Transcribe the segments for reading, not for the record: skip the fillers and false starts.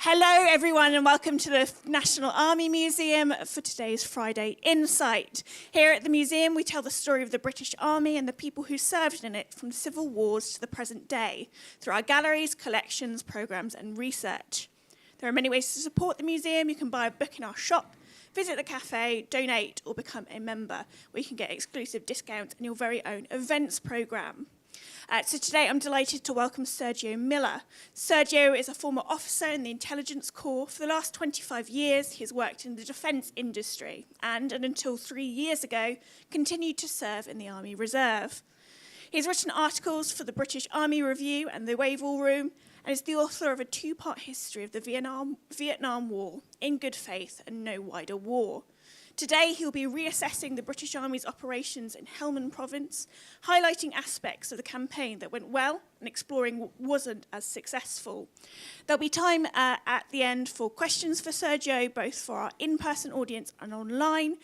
Hello everyone and welcome to the National Army Museum for today's Friday Insight. Here at the museum we tell the story of the British Army and the people who served in it from the civil wars to the present day through our galleries, collections, programmes and research. There are many ways to support the museum. You can buy a book in our shop, visit the cafe, donate or become a member where you can get exclusive discounts and your very own events programme. So today I'm delighted to welcome Sergio Miller. Sergio is a former officer in the Intelligence Corps. For the last 25 years, he has worked in the defence industry and until 3 years ago, continued to serve in the Army Reserve. He's written articles for the British Army Review and the Wavell Room and is the author of a two-part history of the Vietnam War, In Good Faith and No Wider War. Today, he'll be reassessing the British Army's operations in Helmand Province, highlighting aspects of the campaign that went well and exploring what wasn't as successful. There'll be time at the end for questions for Sergio, both for our in-person audience and online.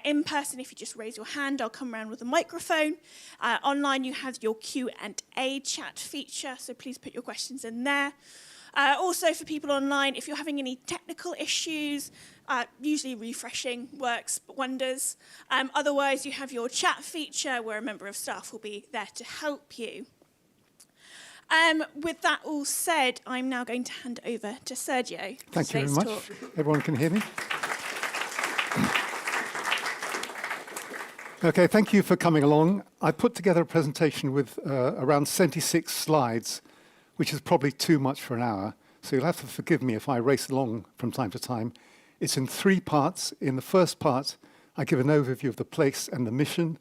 In person, if you just raise your hand, I'll come around with a microphone. Online, you have your Q&A chat feature, so please put your questions in there. Also, for people online, if you're having any technical issues, usually refreshing works wonders. Otherwise, you have your chat feature where a member of staff will be there to help you. With that all said, I'm now going to hand over to Sergio. Thank you very much. Everyone can hear me? Okay, thank you for coming along. I put together a presentation with around 76 slides, which is probably too much for an hour. So you'll have to forgive me if I race along from time to time. It's in 3 parts. In the first part, I give an overview of the place and the mission.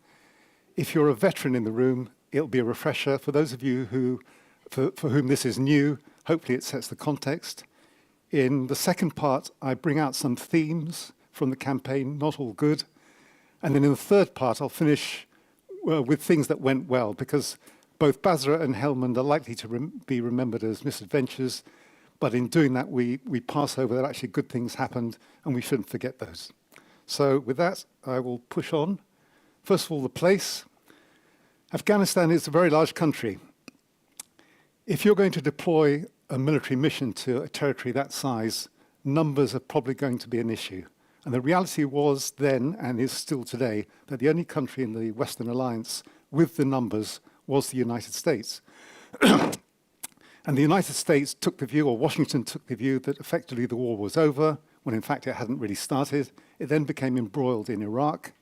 If you're a veteran in the room, it'll be a refresher. For those of you for whom this is new, hopefully it sets the context. In the second part, I bring out some themes from the campaign, not all good. And then in the third part, I'll finish with things that went well, because both Basra and Helmand are likely to be remembered as misadventures, but in doing that, we pass over that actually good things happened, and we shouldn't forget those. So with that, I will push on. First of all, the place. Afghanistan is a very large country. If you're going to deploy a military mission to a territory that size, numbers are probably going to be an issue. And the reality was then, and is still today, that the only country in the Western Alliance with the numbers was the United States. And the United States took the view, or Washington took the view, that effectively the war was over, when in fact it hadn't really started. It then became embroiled in Iraq.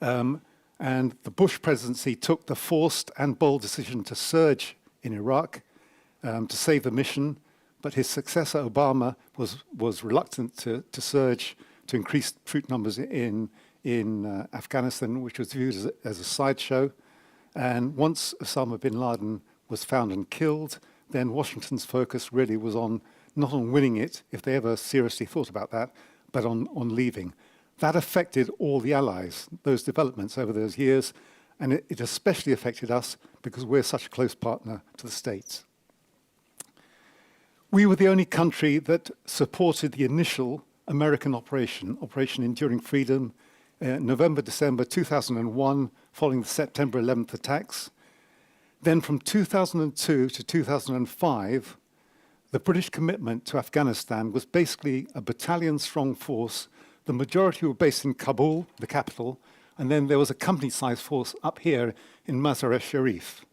And the Bush presidency took the forced and bold decision to surge in Iraq to save the mission, but his successor, Obama, was reluctant to surge, to increase troop numbers in Afghanistan, which was viewed as a sideshow. And once Osama bin Laden was found and killed, then Washington's focus really was not on winning it, if they ever seriously thought about that, but on leaving. That affected all the allies, those developments over those years, and it especially affected us because we're such a close partner to the States. We were the only country that supported the initial American Operation Enduring Freedom, November, December 2001, following the September 11th attacks. Then from 2002 to 2005, the British commitment to Afghanistan was basically a battalion-strong force. The majority were based in Kabul, the capital, and then there was a company-sized force up here in Mazar-e-Sharif.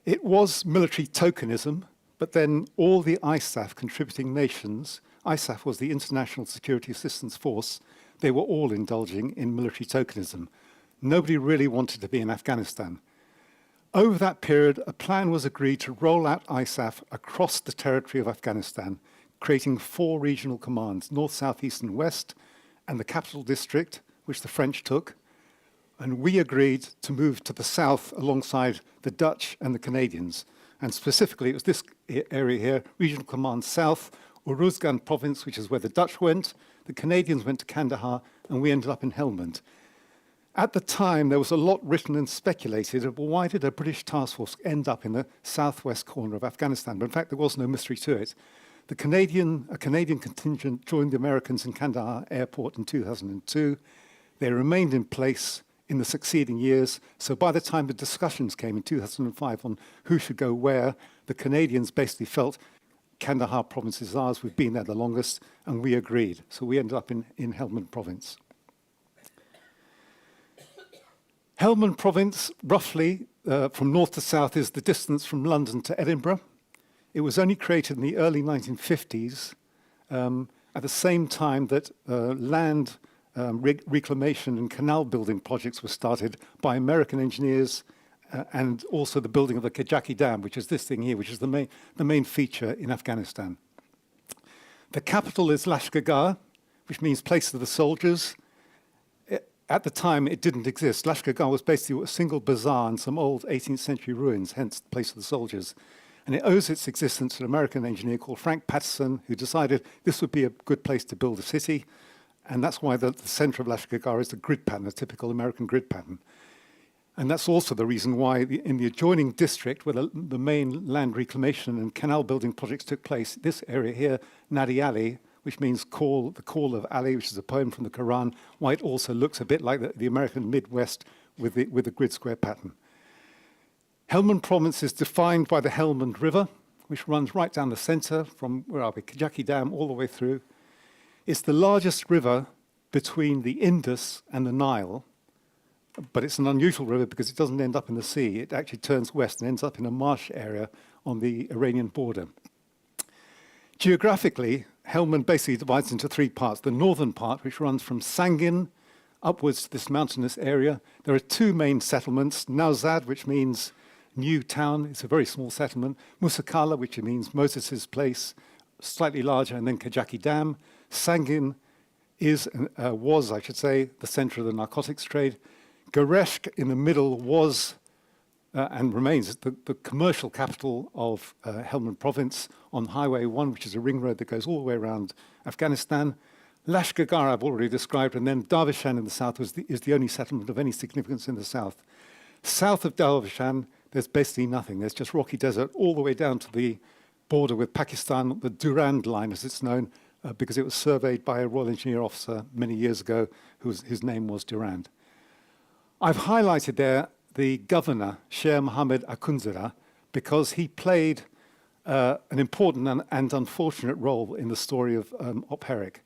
It was military tokenism, but then all the ISAF contributing nations, ISAF was the International Security Assistance Force, they were all indulging in military tokenism. Nobody really wanted to be in Afghanistan. Over that period, a plan was agreed to roll out ISAF across the territory of Afghanistan, creating 4 regional commands, north, south, east, and west, and the capital district, which the French took. And we agreed to move to the south alongside the Dutch and the Canadians. And specifically, it was this area here, Regional Command South, Uruzgan province, which is where the Dutch went, the Canadians went to Kandahar, and we ended up in Helmand. At the time, there was a lot written and speculated of, well, why did a British task force end up in the southwest corner of Afghanistan? But in fact, there was no mystery to it. A Canadian contingent joined the Americans in Kandahar airport in 2002. They remained in place in the succeeding years. So by the time the discussions came in 2005 on who should go where, the Canadians basically felt Kandahar province is ours. We've been there the longest, and we agreed. So we ended up in Helmand province. Helmand province, roughly, from north to south, is the distance from London to Edinburgh. It was only created in the early 1950s, at the same time that land reclamation and canal building projects were started by American engineers, and also the building of the Kajaki Dam, which is this thing here, which is the main feature in Afghanistan. The capital is Lashkargah, which means place of the soldiers. At the time, it didn't exist. Lashkargah was basically a single bazaar and some old 18th century ruins, hence the place of the soldiers. And it owes its existence to an American engineer called Frank Patterson, who decided this would be a good place to build a city. And that's why the center of Lashkargah is the grid pattern, a typical American grid pattern. And that's also the reason why in the adjoining district, where the main land reclamation and canal building projects took place, this area here, Nadi Ali, which means the call of Ali, which is a poem from the Quran, why it also looks a bit like the American Midwest with the grid square pattern. Helmand province is defined by the Helmand River, which runs right down the center from, where are we, Kajaki Dam all the way through. It's the largest river between the Indus and the Nile, but it's an unusual river because it doesn't end up in the sea. It actually turns west and ends up in a marsh area on the Iranian border. Geographically, Helmand basically divides into three parts. The northern part, which runs from Sangin upwards to this mountainous area. There are two main settlements, Nowzad, which means new town. It's a very small settlement. Musakala, which means Moses' place, slightly larger, and then Kajaki Dam. Sangin was, I should say, the center of the narcotics trade. Gereshk in the middle was and remains the commercial capital of Helmand province on Highway 1, which is a ring road that goes all the way around Afghanistan. Lashkargah I've already described, and then Darvishan in the south is the only settlement of any significance in the south. South of Darvishan, there's basically nothing. There's just rocky desert all the way down to the border with Pakistan, the Durand Line as it's known, because it was surveyed by a Royal Engineer officer many years ago, his name was Durand. I've highlighted there the governor, Sher Mohammad Akhundzada, because he played an important and unfortunate role in the story of Op Herrick.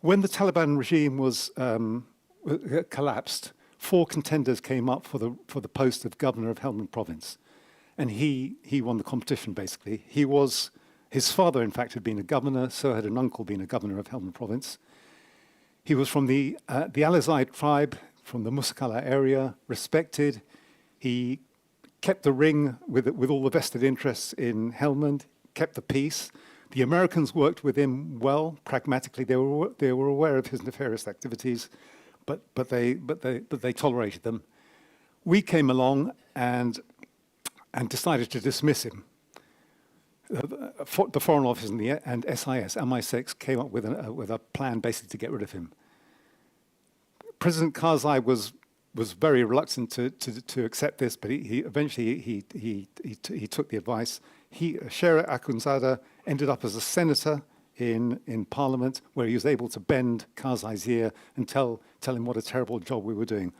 When the Taliban regime was collapsed, 4 contenders came up for the post of governor of Helmand province, and he won the competition. Basically, his father, in fact, had been a governor, so had an uncle been a governor of Helmand province. He was from the Alizai tribe, from the Musakala area, respected. He kept the ring with all the vested interests in Helmand, kept the peace. The Americans worked with him well, pragmatically. They were aware of his nefarious activities, but they tolerated them. We came along and decided to dismiss him. The Foreign Office and SIS, MI6, came up with a plan basically to get rid of him. President Karzai was very reluctant to accept this, but he eventually took the advice. Sher Akhundzada ended up as a senator in Parliament, where he was able to bend Karzai's ear and tell him what a terrible job we were doing.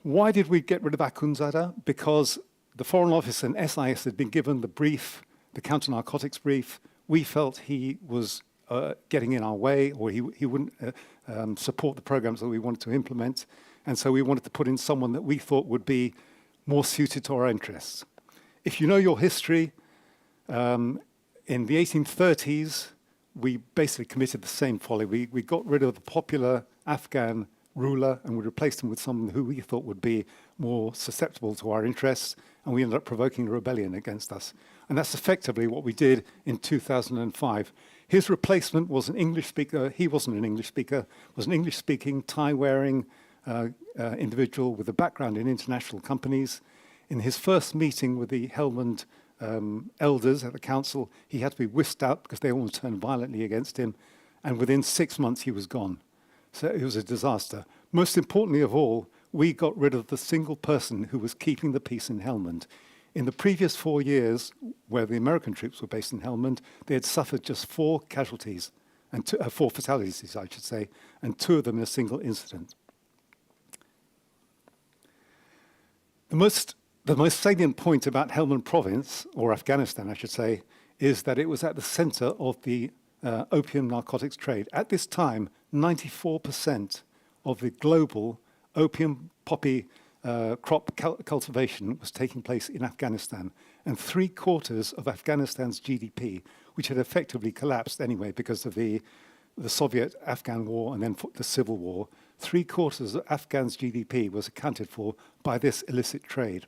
Why did we get rid of Akhundzada? Because the Foreign Office and SIS had been given the brief, the counter-narcotics brief. We felt he was getting in our way, or he wouldn't support the programs that we wanted to implement. And so we wanted to put in someone that we thought would be more suited to our interests. If you know your history, in the 1830s, we basically committed the same folly. We got rid of the popular Afghan ruler and we replaced him with someone who we thought would be more susceptible to our interests, and we ended up provoking a rebellion against us. And that's effectively what we did in 2005. His replacement was an English speaker. He wasn't an English speaker, was an English-speaking, tie-wearing individual with a background in international companies. In his first meeting with the Helmand elders at the council, he had to be whisked out because they all turned violently against him. And within 6 months, he was gone. So it was a disaster. Most importantly of all, we got rid of the single person who was keeping the peace in Helmand. In the previous 4 years, where the American troops were based in Helmand, they had suffered just 4 casualties, and 4 fatalities, I should say, and 2 of them in a single incident. The most salient point about Helmand province, or Afghanistan, I should say, is that it was at the center of the opium narcotics trade. At this time, 94% of the global opium poppy crop cultivation was taking place in Afghanistan, and 3/4 of Afghanistan's GDP, which had effectively collapsed anyway because of the Soviet-Afghan war and then the civil war, 3/4 of Afghan's GDP was accounted for by this illicit trade.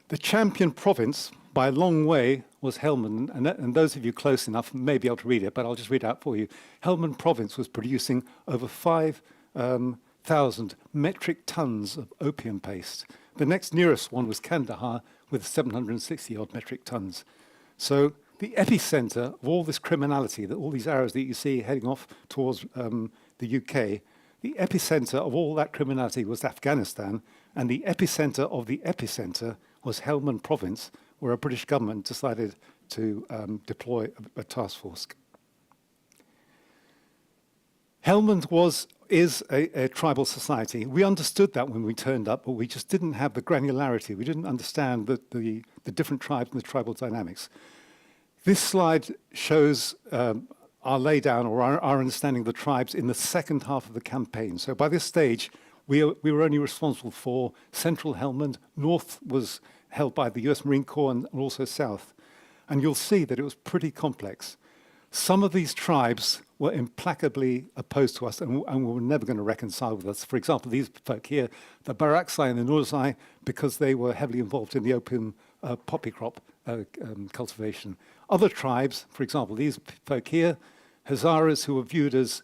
The champion province, by a long way, was Helmand, and those of you close enough may be able to read it, but I'll just read it out for you. Helmand province was producing over 5,000 metric tons of opium paste. The next nearest one was Kandahar with 760 odd metric tons. So the epicenter of all this criminality, all these arrows that you see heading off towards the UK, the epicenter of all that criminality was Afghanistan, and the epicenter of the epicenter was Helmand province, where a British government decided to deploy a task force. Helmand is a tribal society. We understood that when we turned up, but we just didn't have the granularity. We didn't understand the different tribes and the tribal dynamics. This slide shows our laydown or our understanding of the tribes in the second half of the campaign. So by this stage, we were only responsible for central Helmand. North was held by the US Marine Corps and also south. And you'll see that it was pretty complex. Some of these tribes were implacably opposed to us and were never going to reconcile with us. For example, these folk here, the Baraksai and the Nurzai, because they were heavily involved in the opium poppy crop cultivation. Other tribes, for example, these folk here, Hazaras, who were viewed as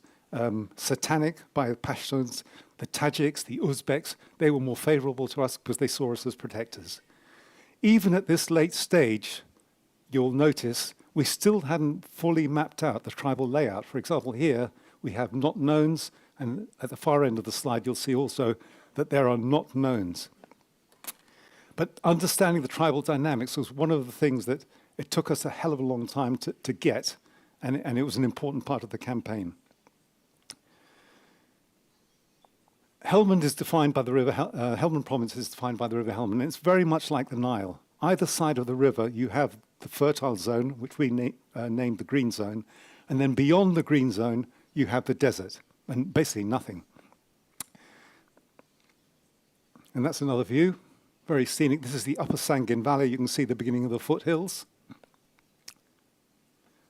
satanic by the Pashtuns, the Tajiks, the Uzbeks, they were more favorable to us because they saw us as protectors. Even at this late stage, you'll notice we still hadn't fully mapped out the tribal layout. For example, here we have not knowns, and at the far end of the slide, you'll see also that there are not knowns. But understanding the tribal dynamics was one of the things that it took us a hell of a long time to get, and it was an important part of the campaign. Helmand is defined by the river, Helmand province is defined by the river Helmand, and it's very much like the Nile. Either side of the river, you have the fertile zone, which we named the green zone, and then beyond the green zone, you have the desert, and basically nothing. And that's another view, very scenic. This is the upper Sangin Valley. You can see the beginning of the foothills.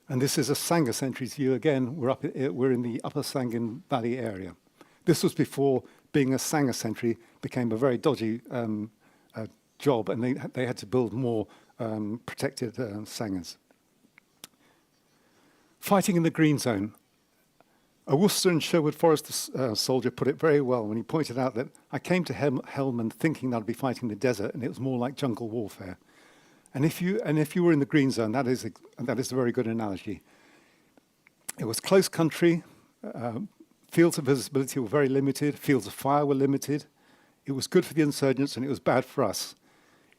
And this is a Sangha Sentry's view again. We're in the upper Sangin Valley area. This was before being a Sangha Sentry became a very dodgy job, and they had to build more protected Sanghas. Fighting in the green zone. A Worcester and Sherwood Forest soldier put it very well when he pointed out that I came to Helmand thinking that I'd be fighting the desert, and it was more like jungle warfare. And if you were in the green zone, that is a very good analogy. It was close country. Fields of visibility were very limited. Fields of fire were limited. It was good for the insurgents, and it was bad for us.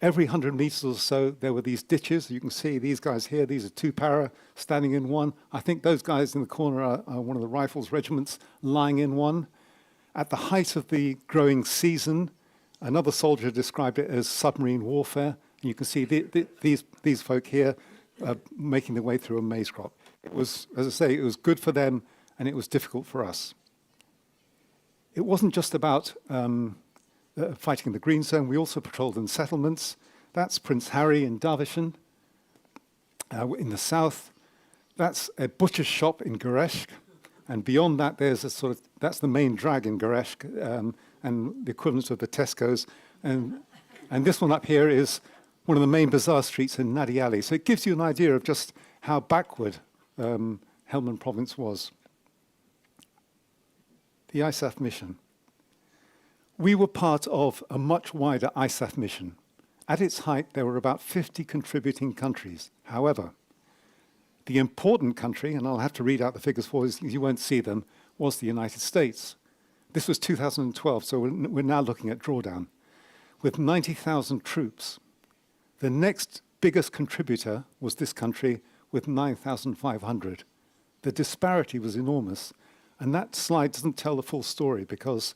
Every 100 meters or so, there were these ditches. You can see these guys here. These are 2 para standing in one. I think those guys in the corner are one of the rifles regiments lying in one. At the height of the growing season, another soldier described it as submarine warfare. And you can see these folk here making their way through a maize crop. It was, as I say, it was good for them, and it was difficult for us. It wasn't just about fighting in the green zone. We also patrolled in settlements. That's Prince Harry in Derbyshire. In the south, that's a butcher's shop in Gereshk. And beyond that, there's a sort of, that's the main drag in Gereshk, and the equivalent of the Tesco's. And this one up here is one of the main bazaar streets in Nadi Alley. So it gives you an idea of just how backward Helmand province was. The ISAF mission. We were part of a much wider ISAF mission. At its height, there were about 50 contributing countries. However, the important country, and I'll have to read out the figures for you, you won't see them, was the United States. This was 2012, so we're now looking at drawdown. With 90,000 troops. The next biggest contributor was this country with 9,500. The disparity was enormous. And that slide doesn't tell the full story because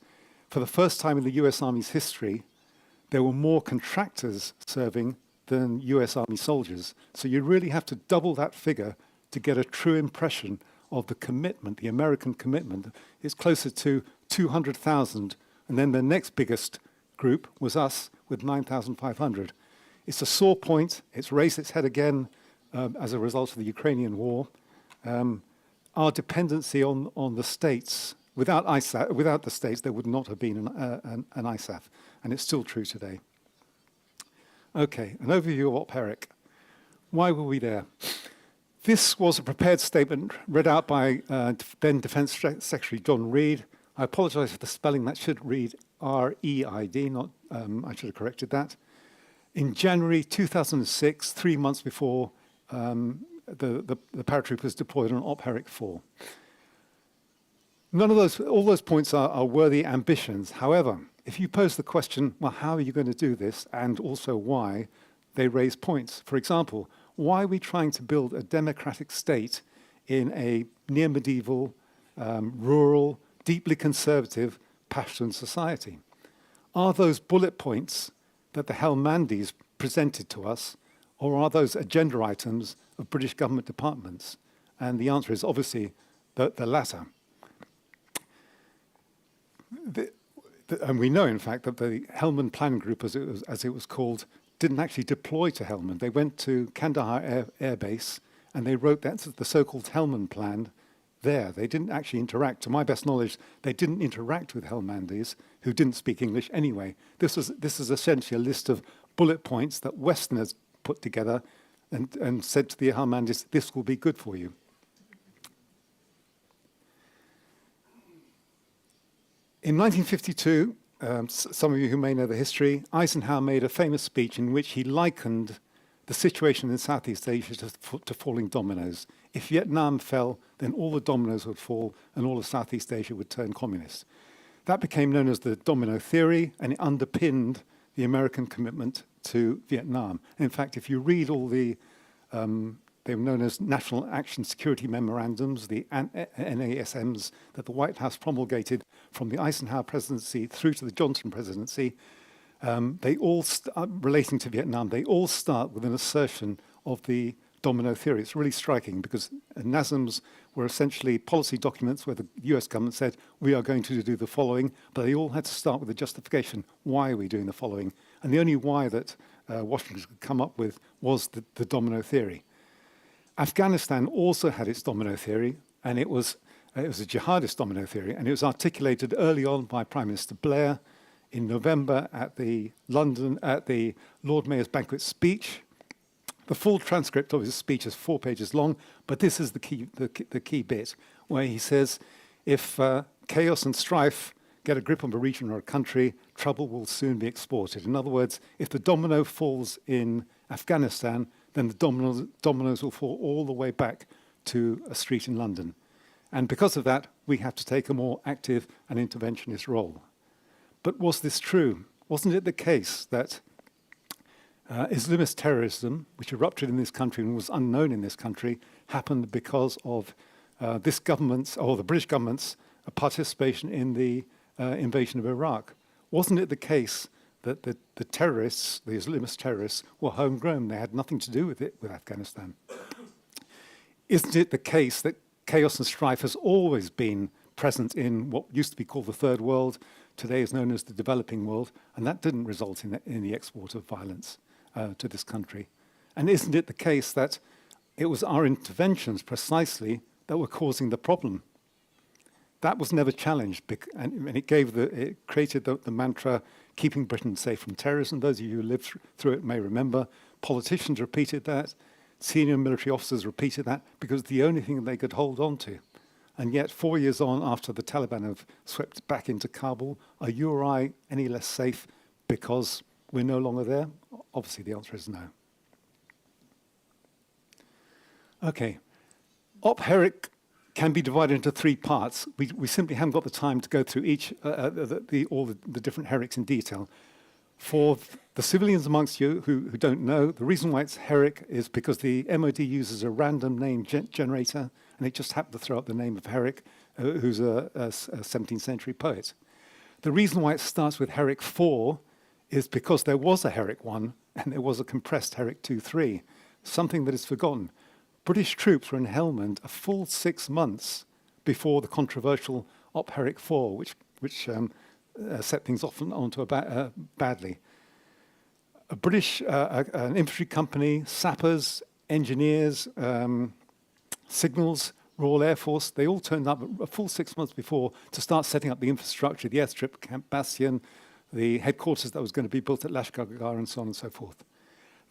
for the first time in the US Army's history, there were more contractors serving than US Army soldiers. So you really have to double that figure to get a true impression of the commitment, the American commitment. It's closer to 200,000. And then the next biggest group was us with 9,500. It's a sore point. It's raised its head again as a result of the Ukrainian war. Our dependency on the states, without the states, there would not have been an ISAF, and it's still true today. Okay, an overview of Op Herrick. Why were we there? This was a prepared statement read out by then Defense Secretary John Reid. I apologize for the spelling. That should read R-E-I-D, not, I should have corrected that. In January 2006, 3 months before the paratroopers deployed on Op Herrick 4. All those points are worthy ambitions. However, if you pose the question, well, how are you going to do this, and also why, they raise points. For example, why are we trying to build a democratic state in a near-medieval, rural, deeply conservative Pashtun society? Are those bullet points that the Helmandis presented to us, or are those agenda items of British government departments? And the answer is obviously the latter. And we know, in fact, that the Helmand Plan Group, as it was called, didn't actually deploy to Helmand. They went to Kandahar Air Base, and they wrote the so-called Helmand Plan there. They didn't actually interact. To my best knowledge, they didn't interact with Helmandis, who didn't speak English anyway. This is essentially a list of bullet points that Westerners put together and said to the Helmandis, this will be good for you. In 1952, some of you who may know the history, Eisenhower made a famous speech in which he likened the situation in Southeast Asia to falling dominoes. If Vietnam fell, then all the dominoes would fall and all of Southeast Asia would turn communist. That became known as the domino theory, and it underpinned the American commitment to Vietnam. In fact, if you read all the, they were known as National Action Security Memorandums, the NASMs that the White House promulgated from the Eisenhower presidency through to the Johnson presidency, they all, relating to Vietnam, they all start with an assertion of the domino theory. It's really striking because NASMs were essentially policy documents where the US government said, we are going to do the following, but they all had to start with a justification. Why are we doing the following? And the only why that Washington could come up with was the domino theory. Afghanistan also had its domino theory, and it was a jihadist domino theory, and it was articulated early on by Prime Minister Blair in November at the Lord Mayor's banquet speech. The full transcript of his speech is 4 pages long, but this is the key bit where he says, if chaos and strife get a grip on a region or a country, trouble will soon be exported. In other words, if the domino falls in Afghanistan, then the dominoes will fall all the way back to a street in London. And because of that, we have to take a more active and interventionist role. But was this true? Wasn't it the case that Islamist terrorism, which erupted in this country and was unknown in this country, happened because of this government's, or the British government's, participation in the invasion of Iraq? Wasn't it the case that the terrorists, the Islamist terrorists, were homegrown? They had nothing to do with it, with Afghanistan. Isn't it the case that chaos and strife has always been present in what used to be called the Third World, today is known as the developing world, and that didn't result in the export of violence to this country? And isn't it the case that it was our interventions precisely that were causing the problem? That was never challenged, and it created the mantra, keeping Britain safe from terrorism. Those of you who lived through it may remember. Politicians repeated that. Senior military officers repeated that because it's the only thing they could hold on to. And yet, 4 years on, after the Taliban have swept back into Kabul, are you or I any less safe because we're no longer there? Obviously, the answer is no. Okay. Op Herrick can be divided into 3 parts. We simply haven't got the time to go through each, all the different Herricks in detail. For the civilians amongst you who don't know, the reason why it's Herrick is because the MOD uses a random name generator, and it just happened to throw up the name of Herrick, who's a 17th century poet. The reason why it starts with Herrick 4 is because there was a Herrick 1, and there was a compressed Herrick 2-3, something that is forgotten. British troops were in Helmand a full 6 months before the controversial Op Herrick 4, which set things off onto badly. A British, an infantry company, sappers, engineers, signals, Royal Air Force, they all turned up a full 6 months before to start setting up the infrastructure, the airstrip, Camp Bastion, the headquarters that was going to be built at Lashkar, and so on and so forth.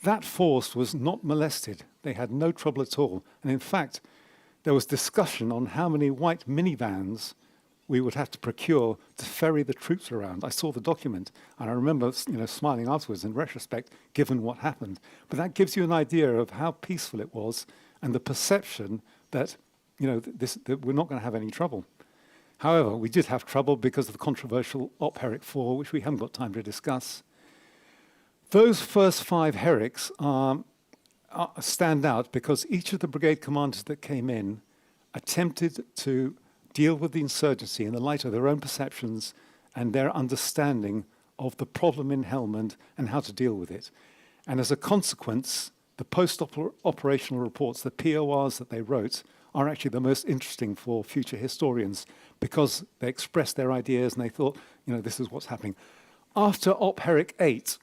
That force was not molested. They had no trouble at all. And in fact, there was discussion on how many white minivans we would have to procure to ferry the troops around. I saw the document, and I remember, smiling afterwards in retrospect, given what happened. But that gives you an idea of how peaceful it was and the perception that, that we're not going to have any trouble. However, we did have trouble because of the controversial Op Herrick 4, which we haven't got time to discuss. Those first 5 Herricks stand out because each of the brigade commanders that came in attempted to deal with the insurgency in the light of their own perceptions and their understanding of the problem in Helmand and how to deal with it. And as a consequence, the post-operational reports, the PORs that they wrote, are actually the most interesting for future historians because they expressed their ideas and they thought, this is what's happening. After Op Herrick 8,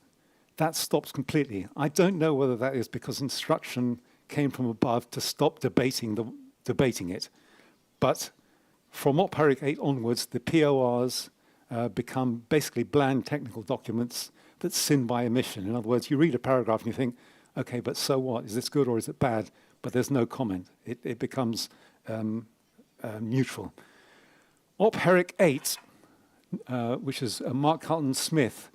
that stops completely. I don't know whether that is because instruction came from above to stop debating it. But from Op Herrick 8 onwards, the PORs become basically bland technical documents that sin by omission. In other words, you read a paragraph and you think, okay, but so what? Is this good or is it bad? But there's no comment. It becomes neutral. Op Herrick 8, which is Mark Carlton Smith,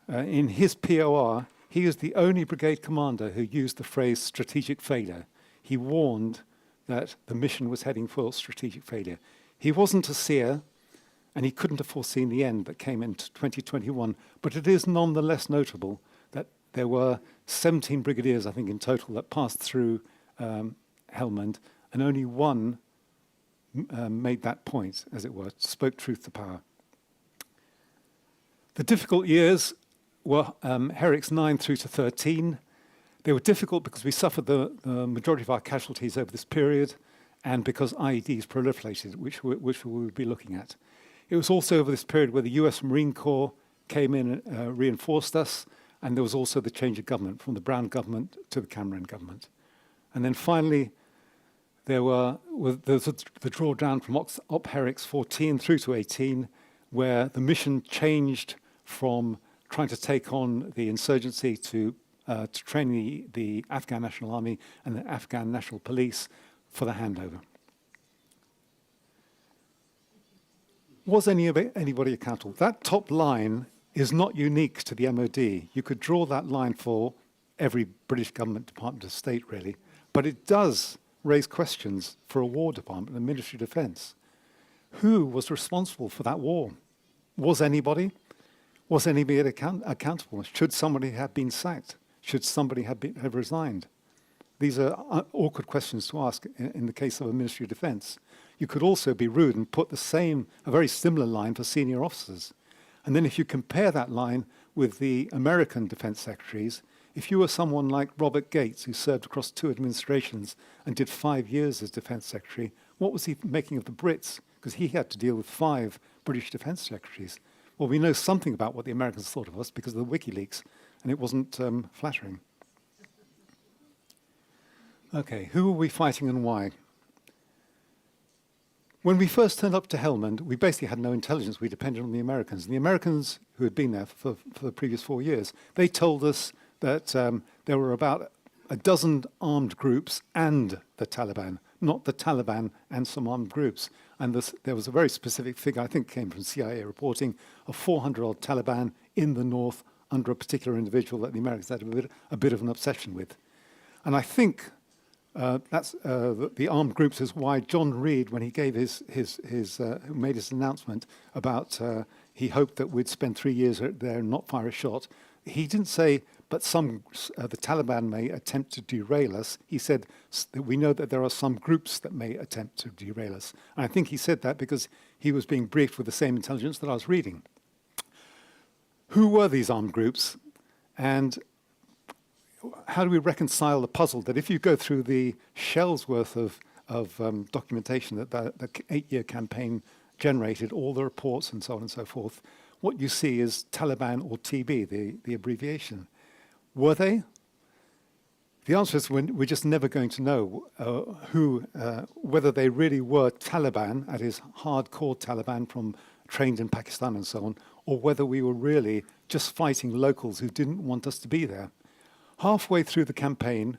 in his POR, he is the only brigade commander who used the phrase strategic failure. He warned that the mission was heading for strategic failure. He wasn't a seer, and he couldn't have foreseen the end that came in 2021, but it is nonetheless notable that there were 17 brigadiers, I think, in total that passed through Helmand, and only one made that point, as it were, spoke truth to power. The difficult years were Herricks 9 through to 13. They were difficult because we suffered the majority of our casualties over this period and because IEDs proliferated, which we will be looking at. It was also over this period where the US Marine Corps came in and reinforced us, and there was also the change of government from the Brown government to the Cameron government. And then finally, there was the drawdown from Op Herricks 14 through to 18, where the mission changed from trying to take on the insurgency to train the Afghan National Army and the Afghan National Police for the handover. Was anybody accountable? That top line is not unique to the MOD. You could draw that line for every British government Department of State, really. But it does raise questions for a War Department, the Ministry of Defence. Who was responsible for that war? Was anybody? Was anybody accountable? Should somebody have been sacked? Should somebody have resigned? These are awkward questions to ask in the case of a Ministry of Defence. You could also be rude and put a very similar line for senior officers. And then if you compare that line with the American Defence Secretaries, if you were someone like Robert Gates, who served across 2 administrations and did 5 years as Defence Secretary, what was he making of the Brits? Because he had to deal with 5 British Defence Secretaries. Well, we know something about what the Americans thought of us because of the WikiLeaks, and it wasn't flattering. Okay, who were we fighting and why? When we first turned up to Helmand, we basically had no intelligence. We depended on the Americans. And the Americans, who had been there for the previous 4 years, they told us that there were about a dozen armed groups and the Taliban, not the Taliban and some armed groups. And there was a very specific figure, I think came from CIA reporting, of 400-odd Taliban in the north under a particular individual that the Americans had a bit of an obsession with. And I think that's the armed groups is why John Reed, when he gave made his announcement about he hoped that we'd spend 3 years there and not fire a shot, he didn't say, but the Taliban may attempt to derail us. He said that we know that there are some groups that may attempt to derail us. And I think he said that because he was being briefed with the same intelligence that I was reading. Who were these armed groups? And how do we reconcile the puzzle that if you go through the shell's worth of documentation that the 8-year campaign generated, all the reports and so on and so forth, what you see is Taliban or TB, the abbreviation. Were they? The answer is we're just never going to know whether they really were Taliban, that is hardcore Taliban trained in Pakistan and so on, or whether we were really just fighting locals who didn't want us to be there. Halfway through the campaign,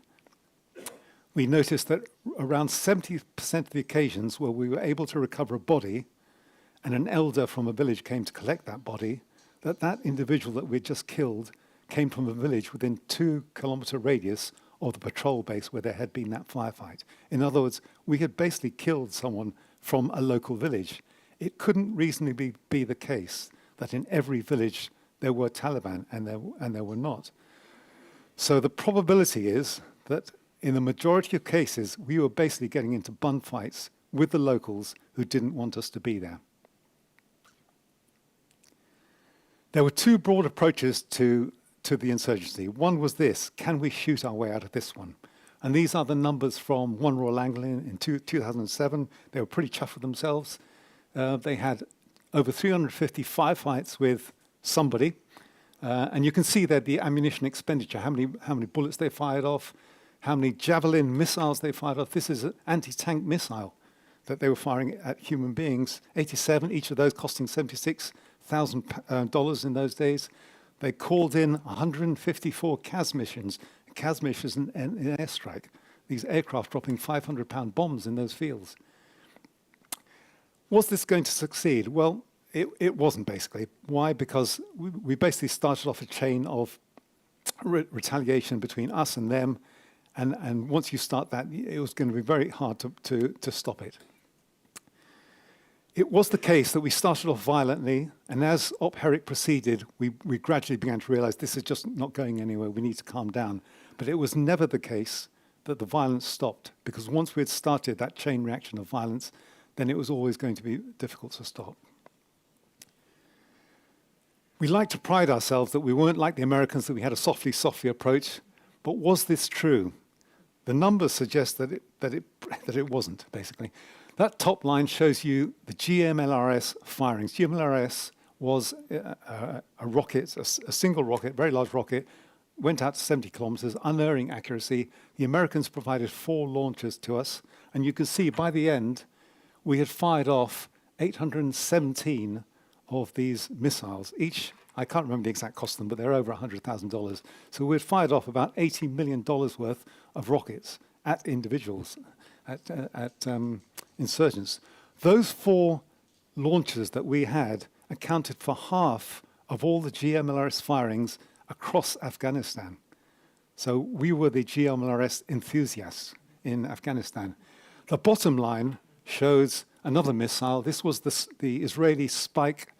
we noticed that around 70% of the occasions where we were able to recover a body and an elder from a village came to collect that body, that individual that we'd just killed came from a village within 2-kilometer radius of the patrol base where there had been that firefight. In other words, we had basically killed someone from a local village. It couldn't reasonably be the case that in every village there were Taliban and there were not. So the probability is that in the majority of cases, we were basically getting into bun fights with the locals who didn't want us to be there. There were two broad approaches to the insurgency. One was this: can we shoot our way out of this one? And these are the numbers from One Royal Anglian in 2007. They were pretty chuffed with themselves. They had over 350 firefights with somebody. And you can see there the ammunition expenditure, how many bullets they fired off, how many Javelin missiles they fired off. This is an anti-tank missile that they were firing at human beings, 87, each of those costing $76,000 in those days. They called in 154 CAS missions. CAS missions in airstrike, these aircraft dropping 500-pound bombs in those fields. Was this going to succeed? Well, it wasn't, basically. Why? Because we basically started off a chain of retaliation between us and them, and once you start that, it was going to be very hard to stop it. It was the case that we started off violently, and as Op Herrick proceeded, we gradually began to realize this is just not going anywhere, we need to calm down. But it was never the case that the violence stopped, because once we had started that chain reaction of violence, then it was always going to be difficult to stop. We like to pride ourselves that we weren't like the Americans, that we had a softly approach, but was this true? The numbers suggest that it wasn't, basically. That top line shows you the GMLRS firings. GMLRS was a rocket, a single rocket, very large rocket, went out to 70 kilometers, unerring accuracy. The Americans provided 4 launches to us, and you can see by the end, we had fired off 817 of these missiles. Each, I can't remember the exact cost of them, but they're over $100,000. So we had fired off about $80 million worth of rockets at individuals, at insurgents. Those 4 launches that we had accounted for half of all the GMLRS firings across Afghanistan. So we were the GMLRS enthusiasts in Afghanistan. The bottom line shows another missile. This was the Israeli Spike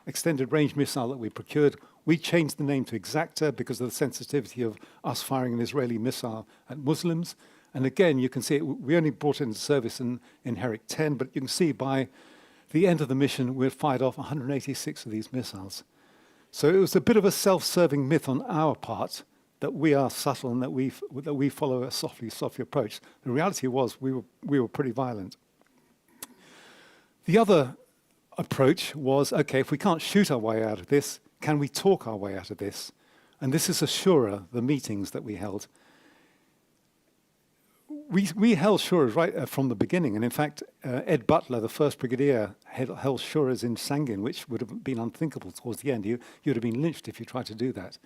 extended range missile that we procured. We changed the name to Exacta because of the sensitivity of us firing an Israeli missile at Muslims. And again, you can see we only brought it into service in Herrick 10, but you can see by the end of the mission, we had fired off 186 of these missiles. So it was a bit of a self-serving myth on our part that we are subtle and that we follow a softly approach. The reality was we were pretty violent. The other approach was, okay, if we can't shoot our way out of this, can we talk our way out of this? And this is Ashura, the meetings that we held. We held shuras right from the beginning, and in fact, Ed Butler, the first brigadier, held shuras in Sangin, which would have been unthinkable towards the end. You'd have been lynched if you tried to do that.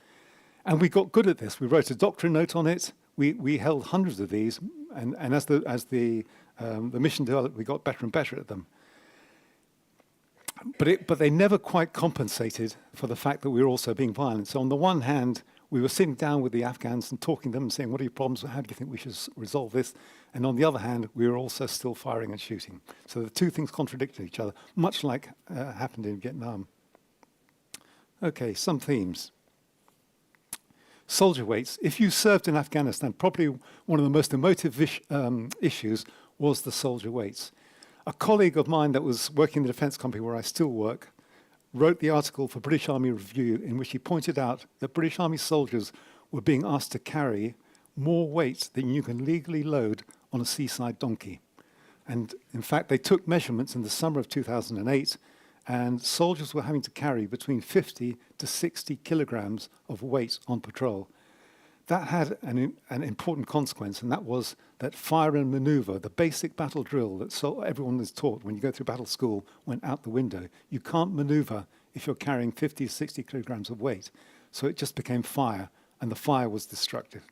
And we got good at this. We wrote a doctrine note on it. We held hundreds of these, and as the mission developed, we got better and better at them. But they never quite compensated for the fact that we were also being violent. So on the one hand, we were sitting down with the Afghans and talking to them and saying, what are your problems? How do you think we should resolve this? And on the other hand, we were also still firing and shooting. So the two things contradicted each other, much like happened in Vietnam. Okay, some themes. Soldier weights. If you served in Afghanistan, probably one of the most emotive issues was the soldier weights. A colleague of mine that was working in the defence company where I still work wrote the article for British Army Review in which he pointed out that British Army soldiers were being asked to carry more weight than you can legally load on a seaside donkey. And in fact, they took measurements in the summer of 2008, and soldiers were having to carry between 50 to 60 kilograms of weight on patrol. That had an important consequence, and that was that fire and maneuver, the basic battle drill that everyone is taught when you go through battle school, went out the window. You can't maneuver if you're carrying 50 to 60 kilograms of weight. So it just became fire, and the fire was destructive.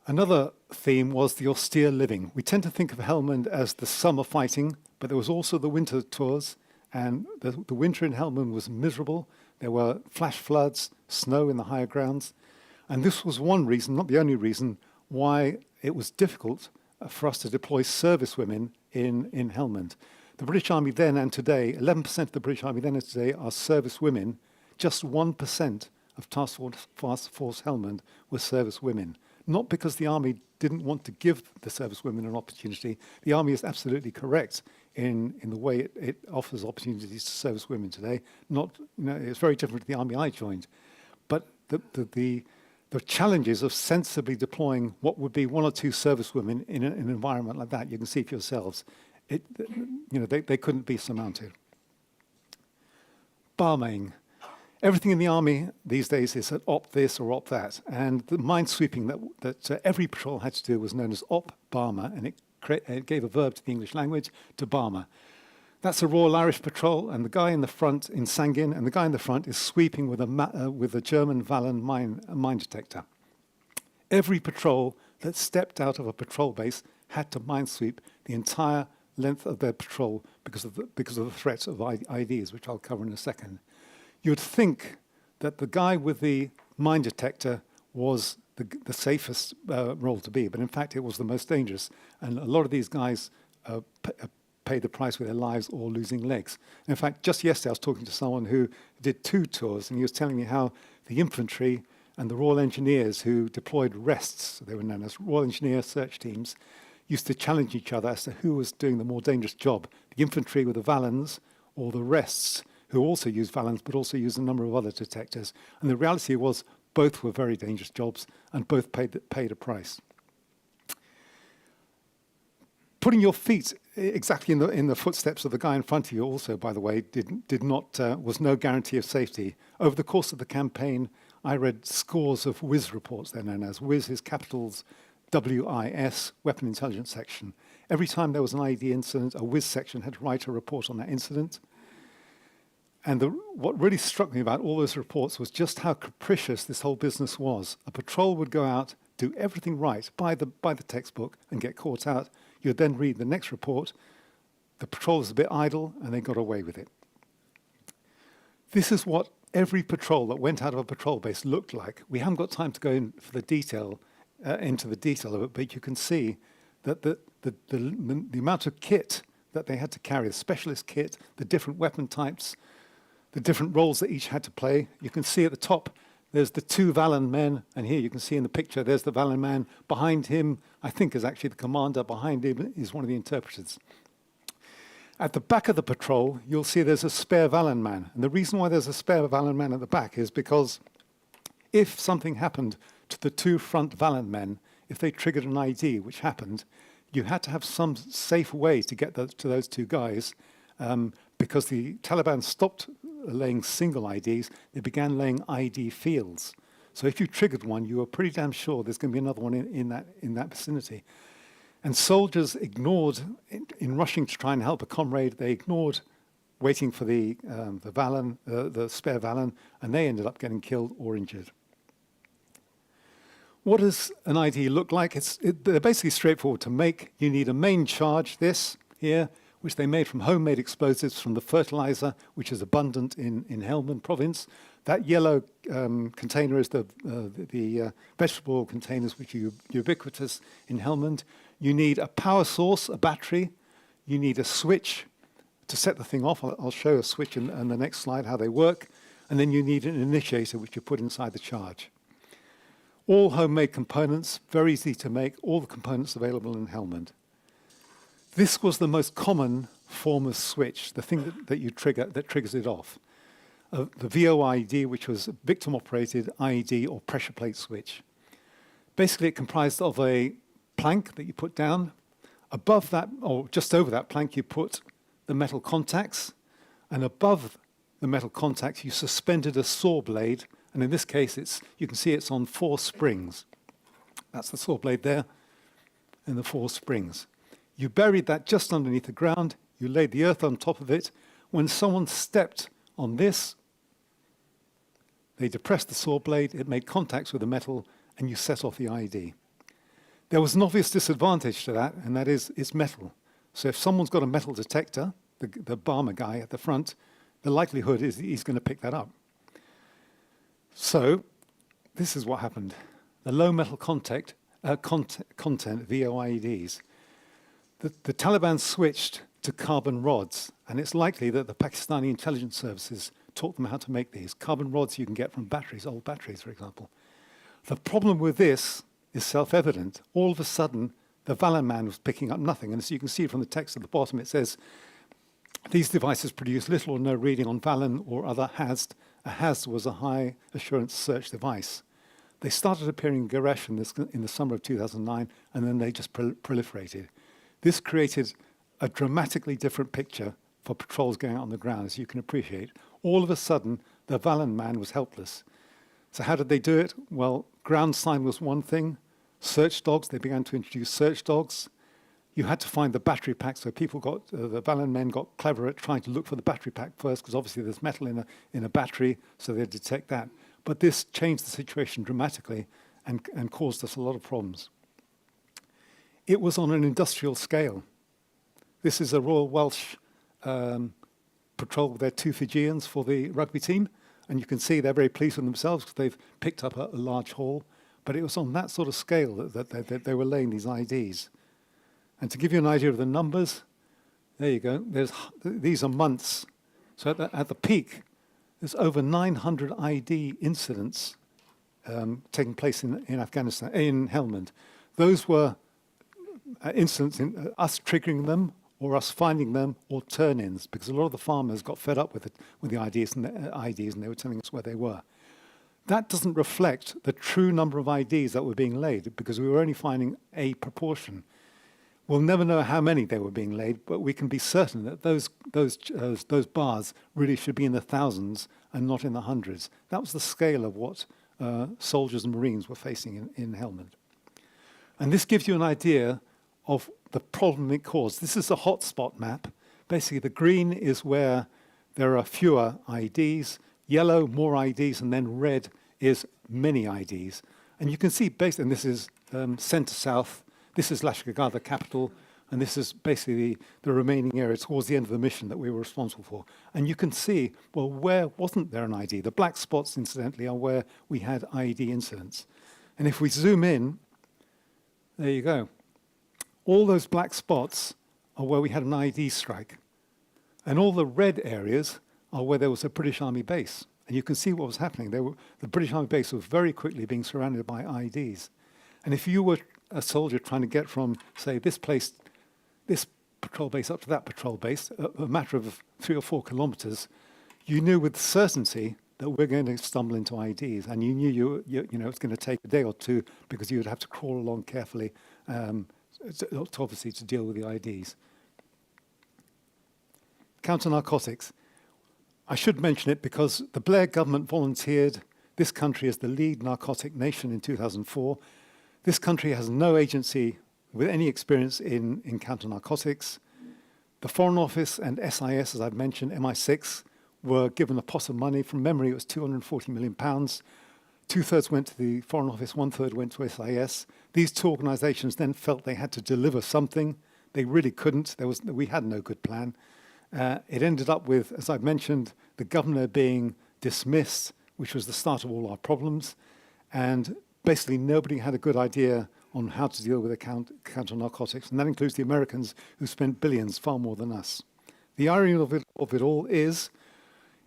Another theme was the austere living. We tend to think of Helmand as the summer fighting, but there was also the winter tours, and the winter in Helmand was miserable. There were flash floods, snow in the higher grounds, and this was one reason, not the only reason, why it was difficult for us to deploy service women in Helmand. The British Army then and today, 11% of the British Army then and today are service women. Just 1% of Task Force Helmand were service women. Not because the Army didn't want to give the service women an opportunity. The Army is absolutely correct in the way it offers opportunities to service women today. It's very different to the Army I joined. But the challenges of sensibly deploying what would be one or two service women in an environment like that, you can see for yourselves, they couldn't be surmounted. Barmaying. Everything in the Army these days is an op this or op that, and the minesweeping that every patrol had to do was known as op barma, and it gave a verb to the English language, to barma. That's a Royal Irish patrol, and the guy in the front in Sangin, and the guy in the front is sweeping with a German Wahlen mine detector. Every patrol that stepped out of a patrol base had to minesweep the entire length of their patrol because of the threats of IEDs, which I'll cover in a second. You'd think that the guy with the mine detector was the safest role to be, but in fact it was the most dangerous. And a lot of these guys paid the price with their lives or losing legs. In fact, just yesterday I was talking to someone who did 2 tours, and he was telling me how the infantry and the Royal Engineers who deployed rests, they were known as Royal Engineer search teams, used to challenge each other as to who was doing the more dangerous job, the infantry with the Wallens or the rests, who also used Wallens but also used a number of other detectors. And the reality was both were very dangerous jobs and both paid a price. Putting your feet exactly in the footsteps of the guy in front of you also, by the way, was no guarantee of safety. Over the course of the campaign, I read scores of WIS reports, they're known as. WIS is capitals WIS, Weapon Intelligence Section. Every time there was an IED incident, a WIS section had to write a report on that incident. And what really struck me about all those reports was just how capricious this whole business was. A patrol would go out, do everything right by the textbook, and get caught out. You'd then read the next report. The patrol was a bit idle, and they got away with it. This is what every patrol that went out of a patrol base looked like. We haven't got time to go into the detail of it, but you can see that the amount of kit that they had to carry, the specialist kit, the different weapon types, the different roles that each had to play. You can see at the top, there's the 2 Wahlen men, and here you can see in the picture, there's the Wahlen man. Behind him, I think, is actually the commander. Behind him is one of the interpreters. At the back of the patrol, you'll see there's a spare Wahlen man. And the reason why there's a spare Wahlen man at the back is because if something happened to the 2 front Wahlen men, if they triggered an ID, which happened, you had to have some safe way to get to those 2 guys, because the Taliban stopped laying single IDs, they began laying ID fields. So if you triggered one, you were pretty damn sure there's going to be another one in that vicinity. And soldiers ignored, in rushing to try and help a comrade, they ignored waiting for the Wahlen, the spare Wahlen, and they ended up getting killed or injured. What does an ID look like? They're basically straightforward to make. You need a main charge, this here, which they made from homemade explosives from the fertilizer, which is abundant in Helmand province. That yellow container is the vegetable oil containers, which are ubiquitous in Helmand. You need a power source, a battery. You need a switch to set the thing off. I'll show a switch in the next slide, how they work. And then you need an initiator, which you put inside the charge. All homemade components, very easy to make, all the components available in Helmand. This was the most common form of switch, the thing that you trigger, that triggers it off. the VOIED, which was a victim-operated IED or pressure plate switch. Basically, it comprised of a plank that you put down. Above that, or just over that plank, you put the metal contacts. And above the metal contacts, you suspended a saw blade. And in this case, you can see it's on 4 springs. That's the saw blade there, and the 4 springs. You buried that just underneath the ground. You laid the earth on top of it. When someone stepped on this, they depressed the saw blade, it made contacts with the metal, and you set off the IED. There was an obvious disadvantage to that, and that is it's metal. So if someone's got a metal detector, the barmer guy at the front, the likelihood is he's going to pick that up. So this is what happened. The low metal content, VOIEDs. The Taliban switched to carbon rods, and it's likely that the Pakistani intelligence services taught them how to make these. Carbon rods you can get from batteries, old batteries, for example. The problem with this is self-evident. All of a sudden, the Vallon man was picking up nothing. And as you can see from the text at the bottom, it says, these devices produce little or no reading on Vallon or other HAZD. A HAZD was a high-assurance search device. They started appearing in Garesh in the summer of 2009, and then they just proliferated. This created a dramatically different picture for patrols going out on the ground, as you can appreciate. All of a sudden, the Vallon man was helpless. So how did they do it? Well, ground sign was one thing. Search dogs, they began to introduce search dogs. You had to find the battery pack, so people the Vallon men got clever at trying to look for the battery pack first, because obviously there's metal in a battery, so they'd detect that. But this changed the situation dramatically and caused us a lot of problems. It was on an industrial scale. This is a Royal Welsh patrol with their 2 Fijians for the rugby team, and you can see they're very pleased with themselves because they've picked up a large haul. But it was on that sort of scale that they were laying these IEDs. And to give you an idea of the numbers, there you go. These are months. So at the peak, there's over 900 IED incidents taking place in Afghanistan, in Helmand. Those were incidents in us triggering them, or us finding them, or turn-ins, because a lot of the farmers got fed up with the IEDs and they were telling us where they were. That doesn't reflect the true number of IEDs that were being laid, because we were only finding a proportion. We'll never know how many they were being laid, but we can be certain that those bars really should be in the thousands and not in the hundreds. That was the scale of what soldiers and Marines were facing in Helmand. And this gives you an idea of the problem it caused. This is a hotspot map. Basically, the green is where there are fewer IEDs, yellow, more IEDs, and then red is many IEDs. And you can see, and this is center-south, this is Lashkar, the capital, and this is basically the remaining area towards the end of the mission that we were responsible for. And you can see, well, where wasn't there an IED? The black spots, incidentally, are where we had IED incidents. And if we zoom in, there you go. All those black spots are where we had an IED strike. And all the red areas are where there was a British Army base. And you can see what was happening. The British Army base was very quickly being surrounded by IEDs. And if you were a soldier trying to get from, say, this patrol base up to that patrol base, a matter of 3 or 4 kilometers, you knew with certainty that we're going to stumble into IEDs. And you knew it was going to take a day or two because you would have to crawl along carefully obviously to deal with the IEDs. Counter-narcotics. I should mention it because the Blair government volunteered this country as the lead narcotic nation in 2004. This country has no agency with any experience in counter-narcotics. The Foreign Office and SIS, as I've mentioned, MI6, were given a pot of money. From memory, it was £240 million. 2/3 went to the Foreign Office, 1/3 went to SIS. These 2 organizations then felt they had to deliver something. They really couldn't. We had no good plan. It ended up with, as I've mentioned, the governor being dismissed, which was the start of all our problems. And basically, nobody had a good idea on how to deal with the counter-narcotics. And that includes the Americans, who spent billions, far more than us. The irony of it all is,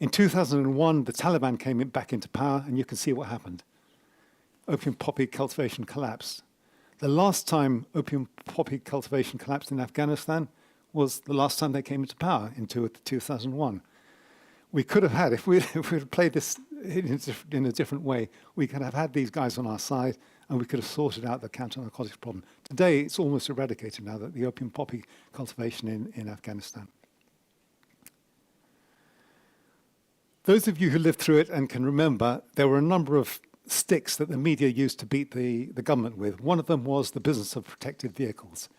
in 2001, the Taliban came back into power, and you can see what happened. Opium poppy cultivation collapsed. The last time opium poppy cultivation collapsed in Afghanistan was the last time they came into power, in 2001. we could have had, if we had played this in a different way, we could have had these guys on our side and we could have sorted out the counter-narcotics problem. Today, it's almost eradicated now that the opium poppy cultivation in Afghanistan. Those of you who lived through it and can remember, there were a number of sticks that the media used to beat the government with. One of them was the business of protected vehicles.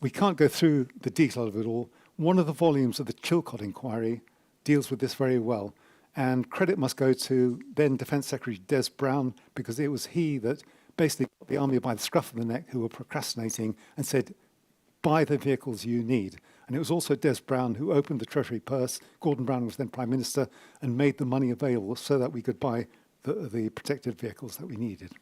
We can't go through the detail of it all. One of the volumes of the Chilcot inquiry deals with this very well. And credit must go to then Defense Secretary Des Brown, because it was he that basically got the army by the scruff of the neck who were procrastinating and said, buy the vehicles you need. And it was also Des Brown who opened the Treasury purse. Gordon Brown was then Prime Minister and made the money available so that we could buy the protected vehicles that we needed.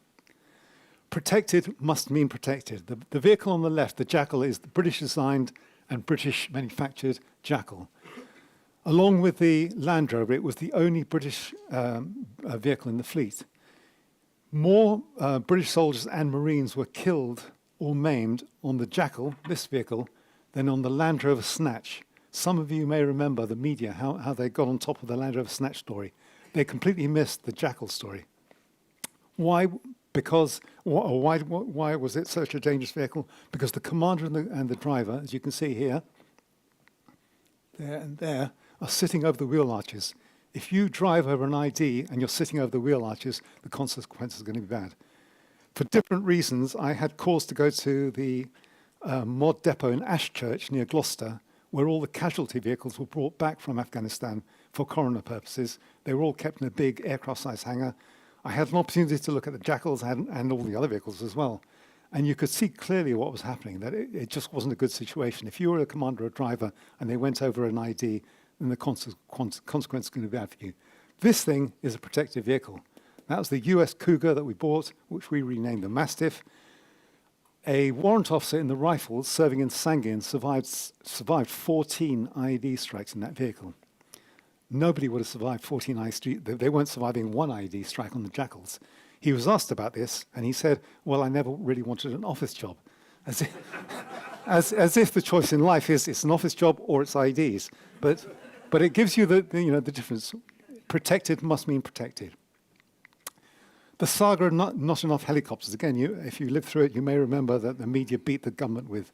Protected must mean protected. The vehicle on the left, the Jackal, is the British designed and British manufactured Jackal. Along with the Land Rover, it was the only British vehicle in the fleet. More British soldiers and Marines were killed or maimed on the Jackal, this vehicle, than on the Land Rover Snatch. Some of you may remember the media, how they got on top of the Land Rover Snatch story. They completely missed the Jackal story. Why? Because, or why was it such a dangerous vehicle? Because the commander and the driver, as you can see here, there and there, are sitting over the wheel arches. If you drive over an ID and you're sitting over the wheel arches, the consequences are going to be bad. For different reasons, I had cause to go to the mod depot in Ashchurch near Gloucester, where all the casualty vehicles were brought back from Afghanistan for coroner purposes. They were all kept in a big aircraft-sized hangar. I had an opportunity to look at the Jackals and all the other vehicles as well. And you could see clearly what was happening, that it just wasn't a good situation. If you were a commander or a driver and they went over an ID, then the consequence is going to be bad for you. This thing is a protected vehicle. That was the US Cougar that we bought, which we renamed the Mastiff. A warrant officer in the Rifles serving in Sangin survived 14 IED strikes in that vehicle. Nobody would have survived 14 IED. They weren't surviving one IED strike on the Jackals. He was asked about this, and he said, well, I never really wanted an office job. As if the choice in life is it's an office job or it's IEDs. But it gives you the difference. Protected must mean protected. The saga of not enough helicopters. Again, if you lived through it, you may remember that the media beat the government with.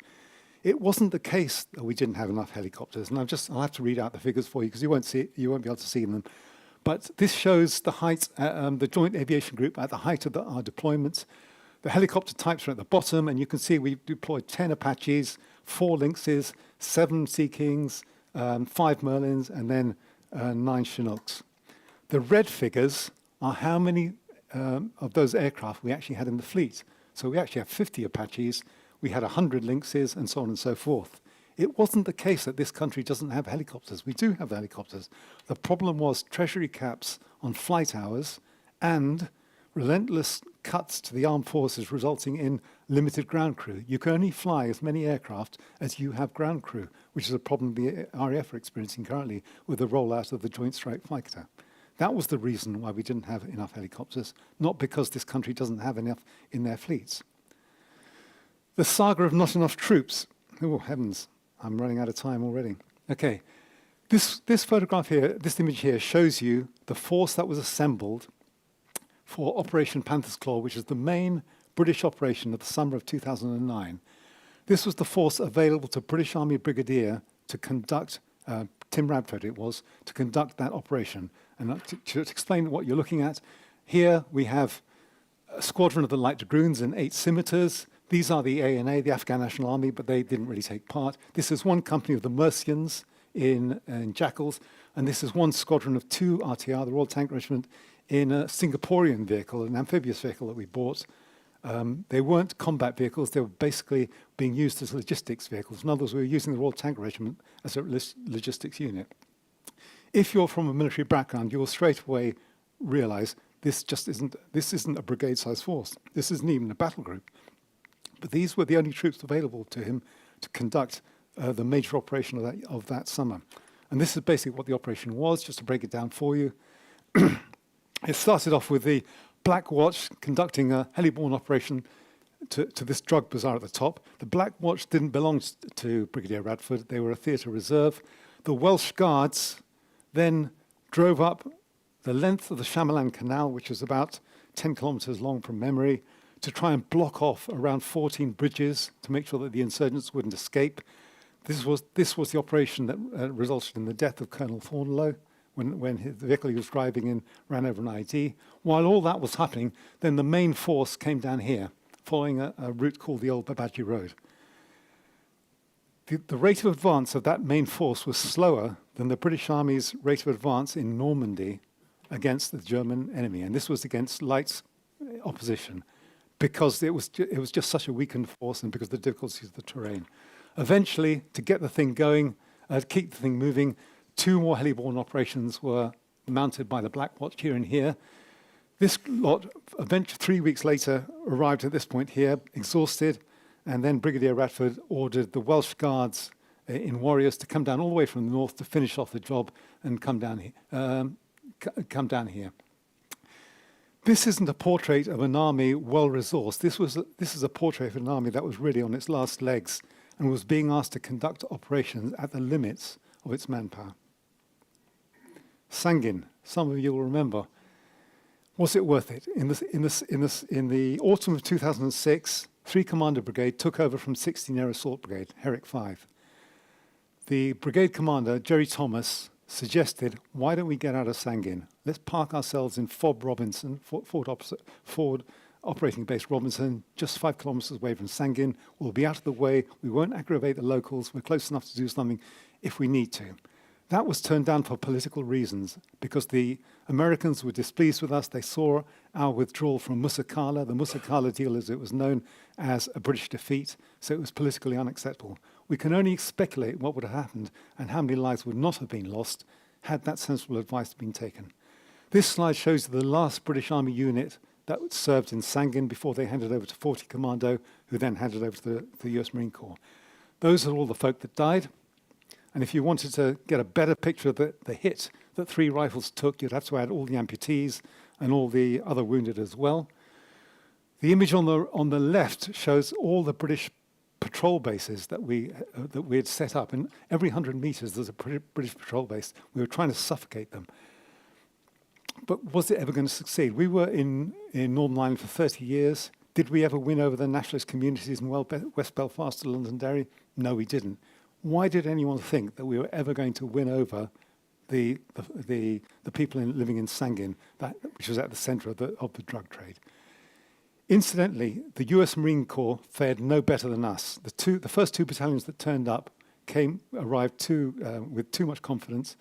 It wasn't the case that we didn't have enough helicopters. And I'll have to read out the figures for you because you won't be able to see them. But this shows the height, the Joint Aviation Group at the height of our deployments. The helicopter types are at the bottom, and you can see we deployed 10 Apaches, 4 Lynxes, 7 Sea Kings, 5 Merlins, and then 9 Chinooks. The red figures are how many of those aircraft we actually had in the fleet. So we actually have 50 Apaches, we had 100 Lynxes, and so on and so forth. It wasn't the case that this country doesn't have helicopters. We do have helicopters. The problem was treasury caps on flight hours and relentless cuts to the armed forces resulting in limited ground crew. You can only fly as many aircraft as you have ground crew, which is a problem the RAF are experiencing currently with the rollout of the Joint Strike Fighter. That was the reason why we didn't have enough helicopters, not because this country doesn't have enough in their fleets. The saga of not enough troops. Oh, heavens, I'm running out of time already. Okay, this photograph here, this image here, shows you the force that was assembled for Operation Panther's Claw, which is the main British operation of the summer of 2009. This was the force available to British Army Brigadier to conduct, Tim Radford it was, to conduct that operation. And to explain what you're looking at, here we have a squadron of the Light Dragoons and 8 Scimitars. These are the ANA, the Afghan National Army, but they didn't really take part. This is one company of the Mercians in Jackals, and this is one squadron of 2 RTR, the Royal Tank Regiment, in a Singaporean vehicle, an amphibious vehicle that we bought. They weren't combat vehicles, they were basically being used as logistics vehicles. In other words, we were using the Royal Tank Regiment as a logistics unit. If you're from a military background, you'll straight away realize this isn't a brigade-sized force. This isn't even a battle group. But these were the only troops available to him to conduct the major operation of that summer. And this is basically what the operation was, just to break it down for you. It started off with the Black Watch conducting a heliborne operation to this drug bazaar at the top. The Black Watch didn't belong to Brigadier Radford. They were a theatre reserve. The Welsh Guards then drove up the length of the Shamalan Canal, which is about 10 kilometers long from memory, to try and block off around 14 bridges to make sure that the insurgents wouldn't escape. This was the operation that resulted in the death of Colonel Thornlow when the vehicle he was driving in ran over an IED. While all that was happening, then the main force came down here, following a route called the Old Babaji Road. The rate of advance of that main force was slower than the British Army's rate of advance in Normandy against the German enemy, and this was against light opposition because it was just such a weakened force and because of the difficulties of the terrain. Eventually, to get the thing going, to keep the thing moving, 2 more heliborne operations were mounted by the Black Watch here and here. This lot, eventually 3 weeks later, arrived at this point here, exhausted, and then Brigadier Radford ordered the Welsh Guards in Warriors to come down all the way from the north to finish off the job and come down here. This isn't a portrait of an army well-resourced. This is a portrait of an army that was really on its last legs and was being asked to conduct operations at the limits of its manpower. Sangin, some of you will remember. Was it worth it? In the autumn of 2006, 3 Commander Brigade took over from 16 Air Assault Brigade, Herrick 5. The brigade commander, Jerry Thomas, suggested, why don't we get out of Sangin? Let's park ourselves in Ford Operating Base Robinson, just 5 kilometers away from Sangin. We'll be out of the way. We won't aggravate the locals. We're close enough to do something if we need to. That was turned down for political reasons because the Americans were displeased with us. They saw our withdrawal from Musa Qala. The Musa Qala deal, as it was known, as a British defeat, so it was politically unacceptable. We can only speculate what would have happened and how many lives would not have been lost had that sensible advice been taken. This slide shows the last British Army unit that served in Sangin before they handed over to 40 Commando, who then handed over to the US Marine Corps. Those are all the folk that died. And if you wanted to get a better picture of the hit that 3 rifles took, you'd have to add all the amputees and all the other wounded as well. The image on the left shows all the British patrol bases that we had set up. And every 100 meters, there's a British patrol base. We were trying to suffocate them. But was it ever going to succeed? We were in Northern Ireland for 30 years. Did we ever win over the nationalist communities in West Belfast or Londonderry? No, we didn't. Why did anyone think that we were ever going to win over the people living in Sangin, which was at the centre of the drug trade? Incidentally, the US Marine Corps fared no better than us. The first 2 battalions that turned up arrived with too much confidence,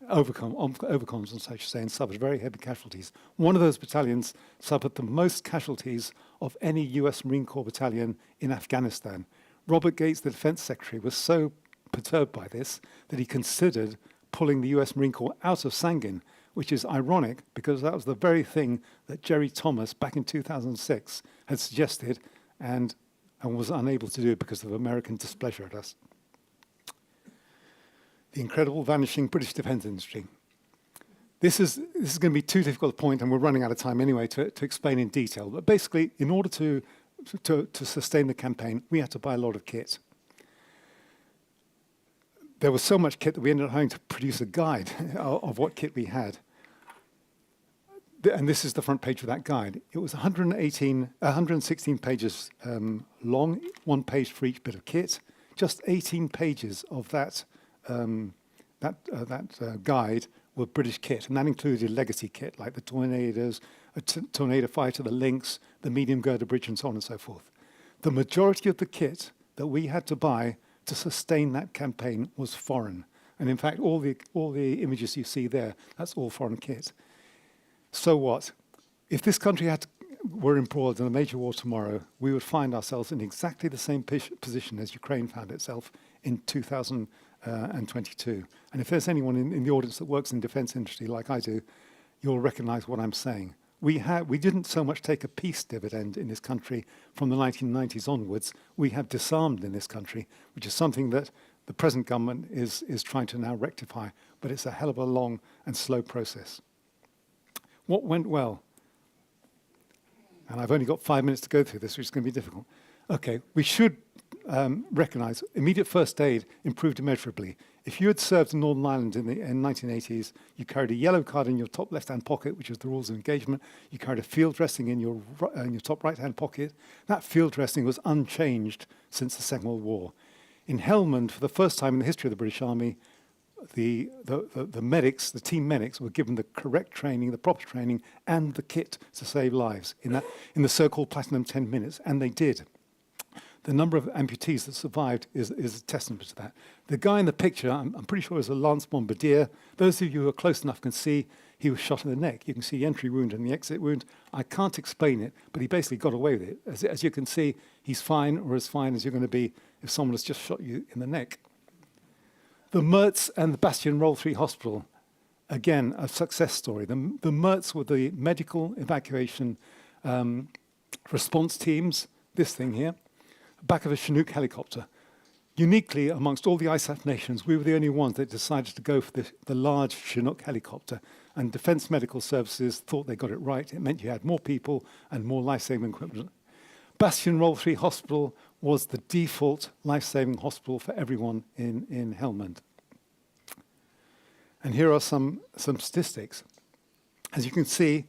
overconfidence, I should say, and suffered very heavy casualties. One of those battalions suffered the most casualties of any US Marine Corps battalion in Afghanistan. Robert Gates, the Defense Secretary, was so perturbed by this that he considered pulling the US Marine Corps out of Sangin, which is ironic because that was the very thing that Jerry Thomas, back in 2006, had suggested and was unable to do because of American displeasure at us. The incredible vanishing British defence industry. This is going to be too difficult a point, and we're running out of time anyway to explain in detail. But basically, in order to sustain the campaign, we had to buy a lot of kit. There was so much kit that we ended up having to produce a guide of what kit we had. And this is the front page of that guide. It was 116 pages long, 1 page for each bit of kit. Just 18 pages of that guide were British kit, and that included legacy kit like the Tornadoes, a Tornado Fighter, the Lynx, the medium girder bridge, and so on and so forth. The majority of the kit that we had to buy to sustain that campaign was foreign, and in fact, all the images you see there, that's all foreign kit. So what? If this country were embroiled in a major war tomorrow, we would find ourselves in exactly the same position as Ukraine found itself in 2022. And if there's anyone in the audience that works in the defense industry like I do, you'll recognize what I'm saying. We didn't so much take a peace dividend in this country from the 1990s onwards. We have disarmed in this country, which is something that the present government is trying to now rectify, but it's a hell of a long and slow process. What went well? And I've only got 5 minutes to go through this, which is going to be difficult. Okay, we should recognize immediate first aid improved immeasurably. If you had served in Northern Ireland in the 1980s, you carried a yellow card in your top left-hand pocket, which was the rules of engagement. You carried a field dressing in your top right-hand pocket. That field dressing was unchanged since the Second World War. In Helmand, for the first time in the history of the British Army, the medics, the team medics, were given the correct training, the proper training, and the kit to save lives in the so-called Platinum 10 minutes, and they did. The number of amputees that survived is a testament to that. The guy in the picture, I'm pretty sure is a Lance Bombardier. Those of you who are close enough can see he was shot in the neck. You can see the entry wound and the exit wound. I can't explain it, but he basically got away with it. As you can see, he's fine, or as fine as you're going to be if someone has just shot you in the neck. The Mertz and the Bastion Roll 3 Hospital, again, a success story. The Mertz were the medical evacuation response teams, this thing here, back of a Chinook helicopter. Uniquely, amongst all the ISAF nations, we were the only ones that decided to go for the large Chinook helicopter. And Defence Medical Services thought they got it right. It meant you had more people and more life-saving equipment. Bastion Roll 3 Hospital was the default life-saving hospital for everyone in Helmand. And here are some statistics. As you can see,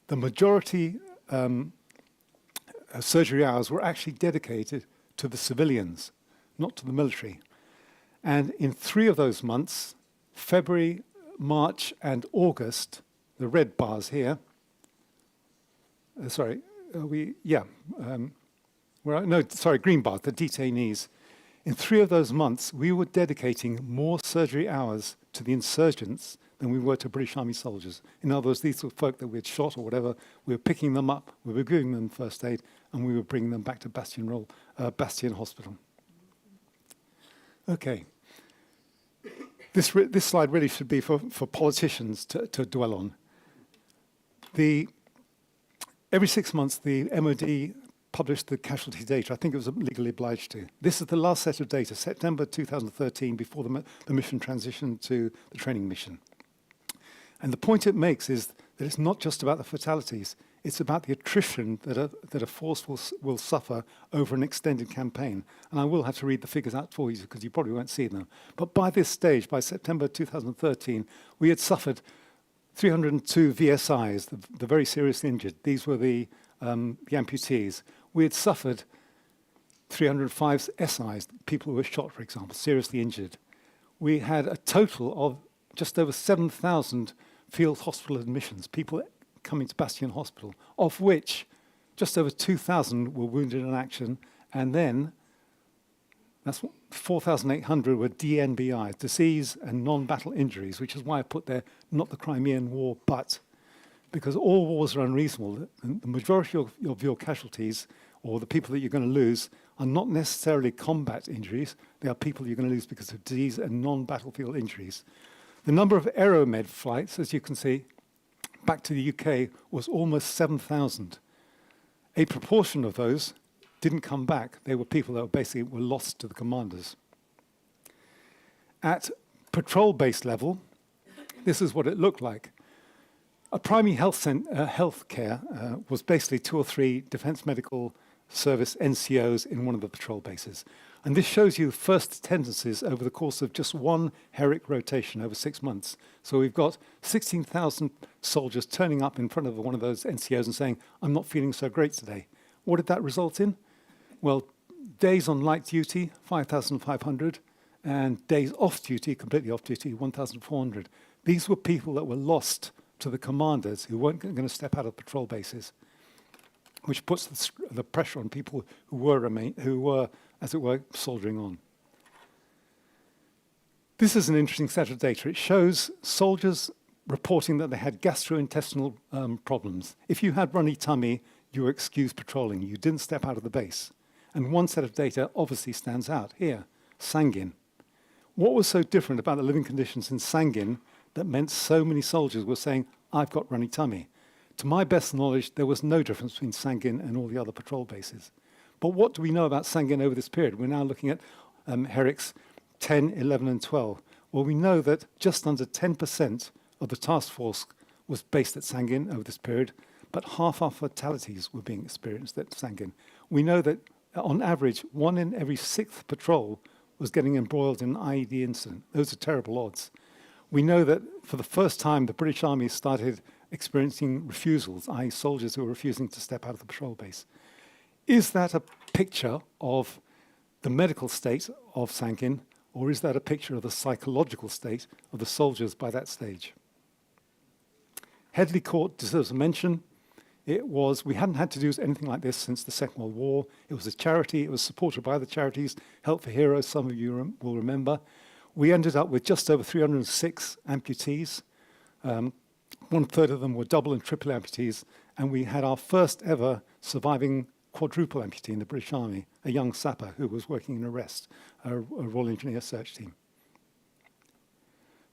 the majority surgery hours were actually dedicated to the civilians, not to the military. And in 3 of those months, February, March, and August, the red bars here, green bars, the detainees. In 3 of those months, we were dedicating more surgery hours to the insurgents than we were to British Army soldiers. In other words, these were folk that we had shot or whatever. We were picking them up, we were giving them first aid, and we were bringing them back to Bastion Hospital. Okay. This slide really should be for politicians to dwell on. Every 6 months, the MOD published the casualty data. I think it was legally obliged to. This is the last set of data, September 2013, before the mission transitioned to the training mission. And the point it makes is that it's not just about the fatalities. It's about the attrition that a force will suffer over an extended campaign. And I will have to read the figures out for you because you probably won't see them. But by this stage, by September 2013, we had suffered 302 VSIs, the very seriously injured. These were the amputees. We had suffered 305 SIs, people who were shot, for example, seriously injured. We had a total of just over 7,000 field hospital admissions, people coming to Bastion Hospital, of which just over 2,000 were wounded in action, and then that's 4,800 were DNBIs, disease and non-battle injuries, which is why I put there not the Crimean War, but because all wars are unreasonable. The majority of your casualties, or the people that you're going to lose, are not necessarily combat injuries. They are people you're going to lose because of disease and non-battlefield injuries. The number of Aeromed flights, as you can see, back to the UK was almost 7,000. A proportion of those didn't come back. They were people that basically were lost to the commanders. At patrol base level, this is what it looked like. A primary health care was basically 2 or 3 Defence Medical Service NCOs in one of the patrol bases. And this shows you the first tendencies over the course of just one Herrick rotation over 6 months. So we've got 16,000 soldiers turning up in front of one of those NCOs and saying, I'm not feeling so great today. What did that result in? Well, days on light duty, 5,500, and days off duty, completely off duty, 1,400. These were people that were lost to the commanders who weren't going to step out of patrol bases, which puts the pressure on people who were, as it were, soldiering on. This is an interesting set of data. It shows soldiers reporting that they had gastrointestinal problems. If you had runny tummy, you were excused patrolling. You didn't step out of the base. And one set of data obviously stands out here, Sangin. What was so different about the living conditions in Sangin that meant so many soldiers were saying, I've got runny tummy? To my best knowledge, there was no difference between Sangin and all the other patrol bases. But what do we know about Sangin over this period? We're now looking at Herrick's 10, 11, and 12. Well, we know that just under 10% of the task force was based at Sangin over this period, but half our fatalities were being experienced at Sangin. We know that on average, 1 in every 6th patrol was getting embroiled in an IED incident. Those are terrible odds. We know that for the first time, the British Army started experiencing refusals, i.e. soldiers who were refusing to step out of the patrol base. Is that a picture of the medical state of Sankin, or is that a picture of the psychological state of the soldiers by that stage? Headley Court deserves a mention. We hadn't had to do anything like this since the Second World War. It was a charity. It was supported by the charities. Help for Heroes, some of you will remember. We ended up with just over 306 amputees. 1/3 of them were double and triple amputees. And we had our first ever surviving quadruple amputee in the British Army, a young sapper who was working in arrest, a Royal Engineer Search Team.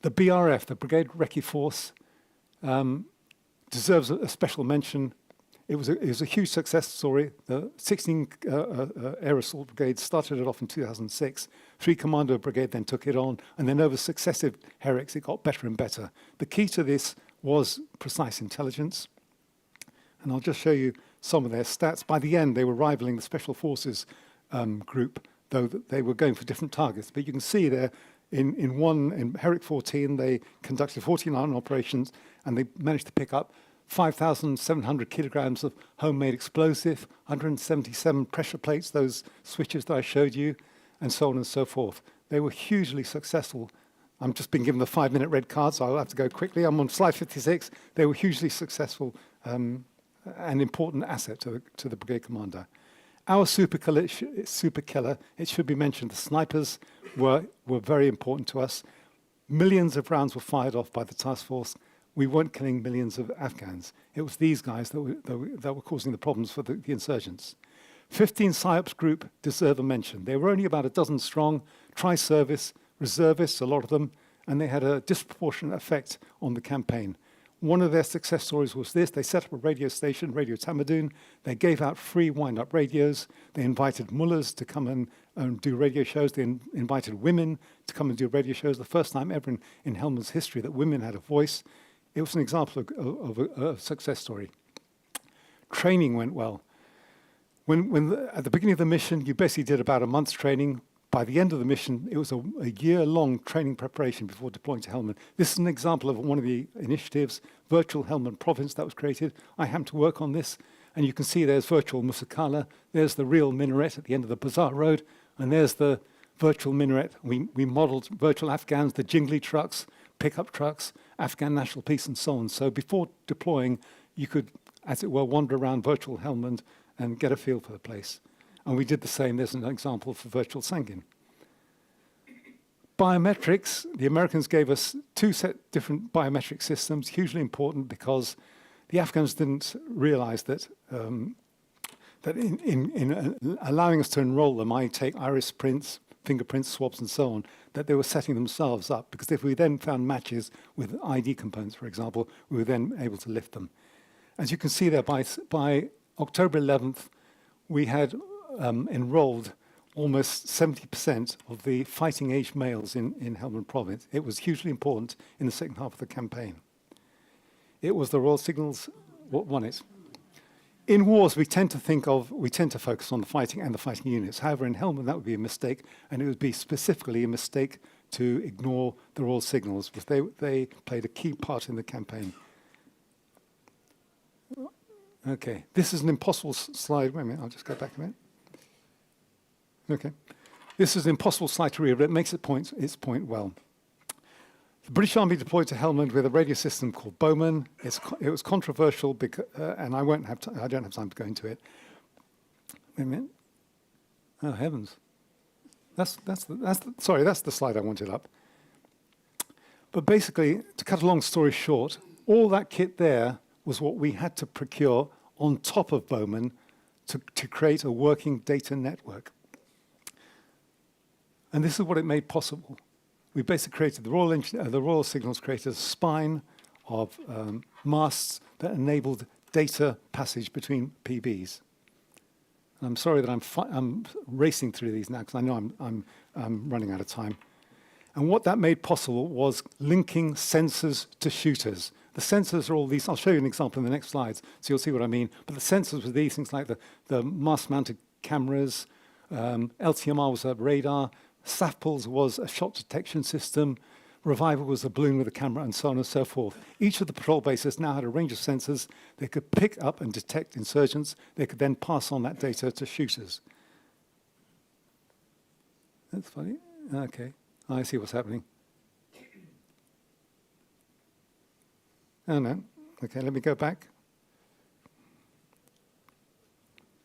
The BRF, the Brigade Recce Force, deserves a special mention. It was a huge success story. The 16 Air Assault Brigades started it off in 2006. 3 Commando Brigade then took it on, and then over successive Herricks, it got better and better. The key to this was precise intelligence. And I'll just show you some of their stats. By the end, they were rivaling the Special Forces group, though they were going for different targets. But you can see there, in Herrick 14, they conducted 49 operations, and they managed to pick up 5,700 kilograms of homemade explosive, 177 pressure plates, those switches that I showed you, and so on and so forth. They were hugely successful. I'm just being given the 5-minute red card, so I'll have to go quickly. I'm on slide 56. They were hugely successful and important asset to the brigade commander. Our super killer, it should be mentioned, the snipers were very important to us. Millions of rounds were fired off by the task force. We weren't killing millions of Afghans. It was these guys that were causing the problems for the insurgents. 15 PSYOPs group deserve a mention. They were only about a dozen strong, tri-service, reservists, a lot of them, and they had a disproportionate effect on the campaign. One of their success stories was this. They set up a radio station, Radio Tamadoun. They gave out free wind-up radios. They invited mullahs to come and do radio shows. They invited women to come and do radio shows. The first time ever in Helmand's history that women had a voice. It was an example of a success story. Training went well. At the beginning of the mission, you basically did about a month's training. By the end of the mission, it was a year-long training preparation before deploying to Helmand. This is an example of one of the initiatives, Virtual Helmand Province, that was created. I happened to work on this, and you can see there's Virtual Musakala, there's the real minaret at the end of the Bazaar Road, and there's the virtual minaret. We modeled virtual Afghans, the jingly trucks, pickup trucks, Afghan national peace, and so on. So before deploying, you could, as it were, wander around virtual Helmand and get a feel for the place. And we did the same. There's an example for virtual Sangin. Biometrics, the Americans gave us 2 different biometric systems, hugely important because the Afghans didn't realize that in allowing us to enroll them, I take iris prints, fingerprints, swabs, and so on, that they were setting themselves up. Because if we then found matches with ID components, for example, we were then able to lift them. As you can see there, by October 11th, we had enrolled almost 70% of the fighting-age males in Helmand Province. It was hugely important in the second half of the campaign. It was the Royal Signals what won it. In wars, we tend to focus on the fighting and the fighting units. However, in Helmand, that would be a mistake, and it would be specifically a mistake to ignore the Royal Signals, because they played a key part in the campaign. Okay, this is an impossible slide. Wait a minute, I'll just go back a minute. Okay, this is an impossible slide to read, but it makes its point well. The British Army deployed to Helmand with a radio system called Bowman. It was controversial, because, and I don't have time to go into it. Wait a minute. Oh heavens! That's the slide I wanted up. But basically, to cut a long story short, all that kit there was what we had to procure on top of Bowman to create a working data network. And this is what it made possible. We basically created the Royal Signals created a spine of masts that enabled data passage between PBs. And I'm sorry that I'm racing through these now because I know I'm running out of time. And what that made possible was linking sensors to shooters. The sensors are all these. I'll show you an example in the next slides, so you'll see what I mean. But the sensors were these things like the mast-mounted cameras. LTMR was a radar. SAFPLS was a shot detection system. Revival was a balloon with a camera, and so on and so forth. Each of the patrol bases now had a range of sensors. They could pick up and detect insurgents. They could then pass on that data to shooters. That's funny. Okay, I see what's happening. Oh, no. Okay, let me go back.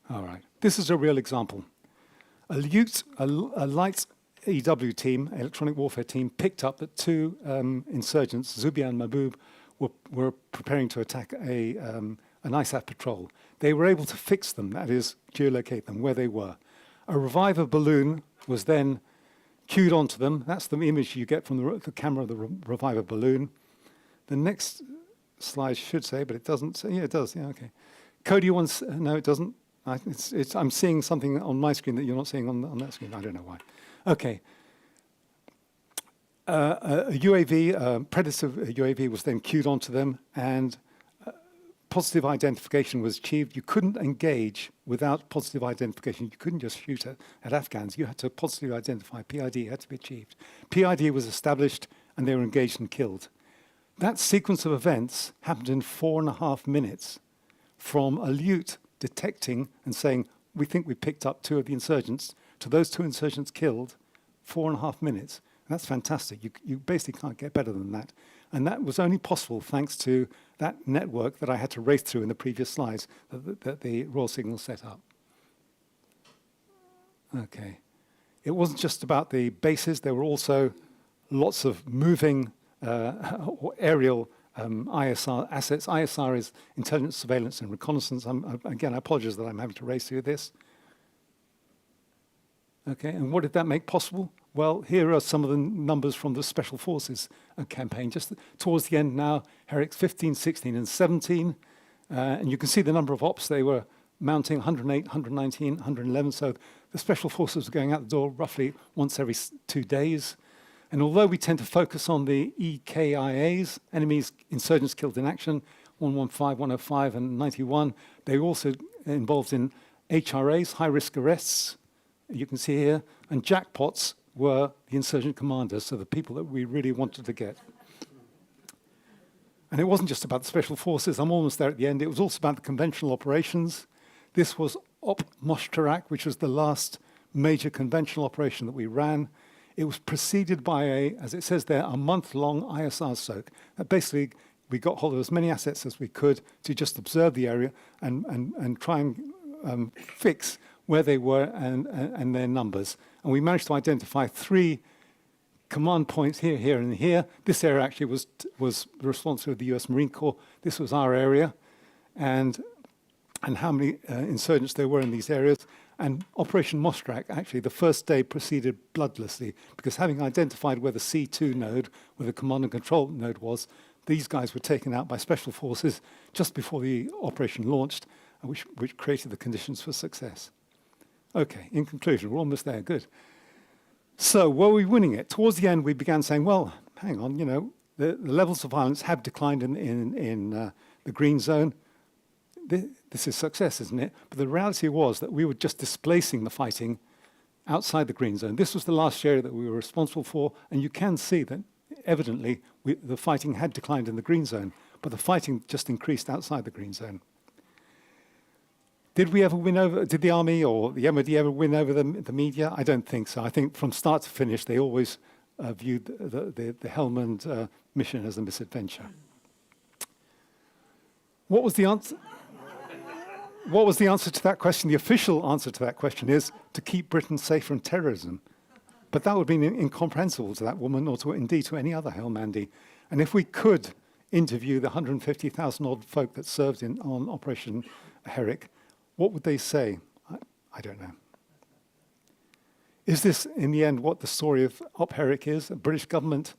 All right. This is a real example. A light EW team, electronic warfare team, picked up that two insurgents, Zubia and Mahbub, were preparing to attack an ISAF patrol. They were able to fix them, that is, geolocate them where they were. A reviver balloon was then cued onto them. That's the image you get from the camera of the reviver balloon. The next slide should say, but it doesn't say. Yeah, it does. Yeah, okay. Cody wants, no, it doesn't. I'm seeing something on my screen that you're not seeing on that screen. I don't know why. Okay. A UAV, Predator UAV was then queued onto them, and positive identification was achieved. You couldn't engage without positive identification. You couldn't just shoot at Afghans. You had to positively identify. PID had to be achieved. PID was established, and they were engaged and killed. That sequence of events happened in 4.5 minutes from a LUT detecting and saying, we think we picked up two of the insurgents, to those two insurgents killed, 4.5 minutes. And that's fantastic. You basically can't get better than that. And that was only possible thanks to that network that I had to race through in the previous slides that the Royal Signal set up. Okay. It wasn't just about the bases. There were also lots of moving or aerial ISR assets. ISR is intelligence, surveillance, and reconnaissance. Again, I apologize that I'm having to race through this. Okay, and what did that make possible? Well, here are some of the numbers from the Special Forces campaign. Just towards the end now, Herrick 15, 16, and 17. And you can see the number of ops. They were mounting 108, 119, 111. So the Special Forces were going out the door roughly once every 2 days. And although we tend to focus on the EKIAs, enemies, insurgents killed in action, 115, 105, and 91, they were also involved in HRAs, high-risk arrests, you can see here, and jackpots were the insurgent commanders, so the people that we really wanted to get. And it wasn't just about the Special Forces. I'm almost there at the end. It was also about the conventional operations. This was Op Herrick, which was the last major conventional operation that we ran. It was preceded by as it says there, a month-long ISR soak. Basically, we got hold of as many assets as we could to just observe the area and try and fix where they were and their numbers. And we managed to identify 3 command points here, here, and here. This area actually was the responsibility of the US Marine Corps. This was our area. And how many insurgents there were in these areas. And Operation Mostrak, actually, the first day proceeded bloodlessly, because having identified where the C2 node, where the command and control node was, these guys were taken out by Special Forces just before the operation launched, which created the conditions for success. Okay, in conclusion, we're almost there, good. So were we winning it? Towards the end, we began saying, well, hang on, the levels of violence have declined in the green zone. This is success, isn't it? But the reality was that we were just displacing the fighting outside the green zone. This was the last area that we were responsible for, and you can see that evidently the fighting had declined in the green zone, but the fighting just increased outside the green zone. Did the Army or the MOD ever win over the media? I don't think so. I think from start to finish, they always viewed the Helmand mission as a misadventure. What was the answer? What was the answer to that question? The official answer to that question is to keep Britain safe from terrorism. But that would be incomprehensible to that woman or indeed to any other Helmandi. And if we could interview the 150,000 odd folk that served on Operation Herrick, what would they say? I don't know. Is this, in the end, what the story of Op Herrick is? The British government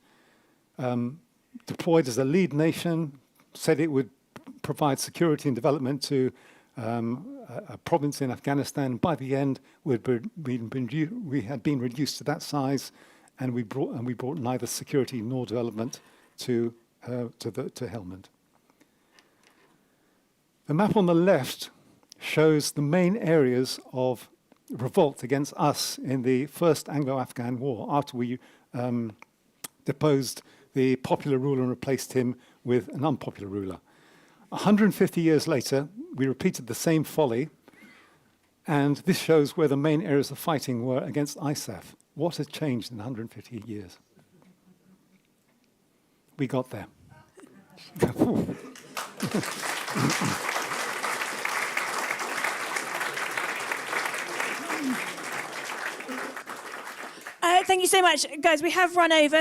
deployed as a lead nation, said it would provide security and development to a province in Afghanistan. By the end, we had been reduced to that size, and we brought neither security nor development to Helmand. The map on the left shows the main areas of revolt against us in the First Anglo-Afghan War after we deposed the popular ruler and replaced him with an unpopular ruler. 150 years later, we repeated the same folly, and this shows where the main areas of fighting were against ISAF. What has changed in 150 years? We got there. Thank you so much. Guys, we have run over.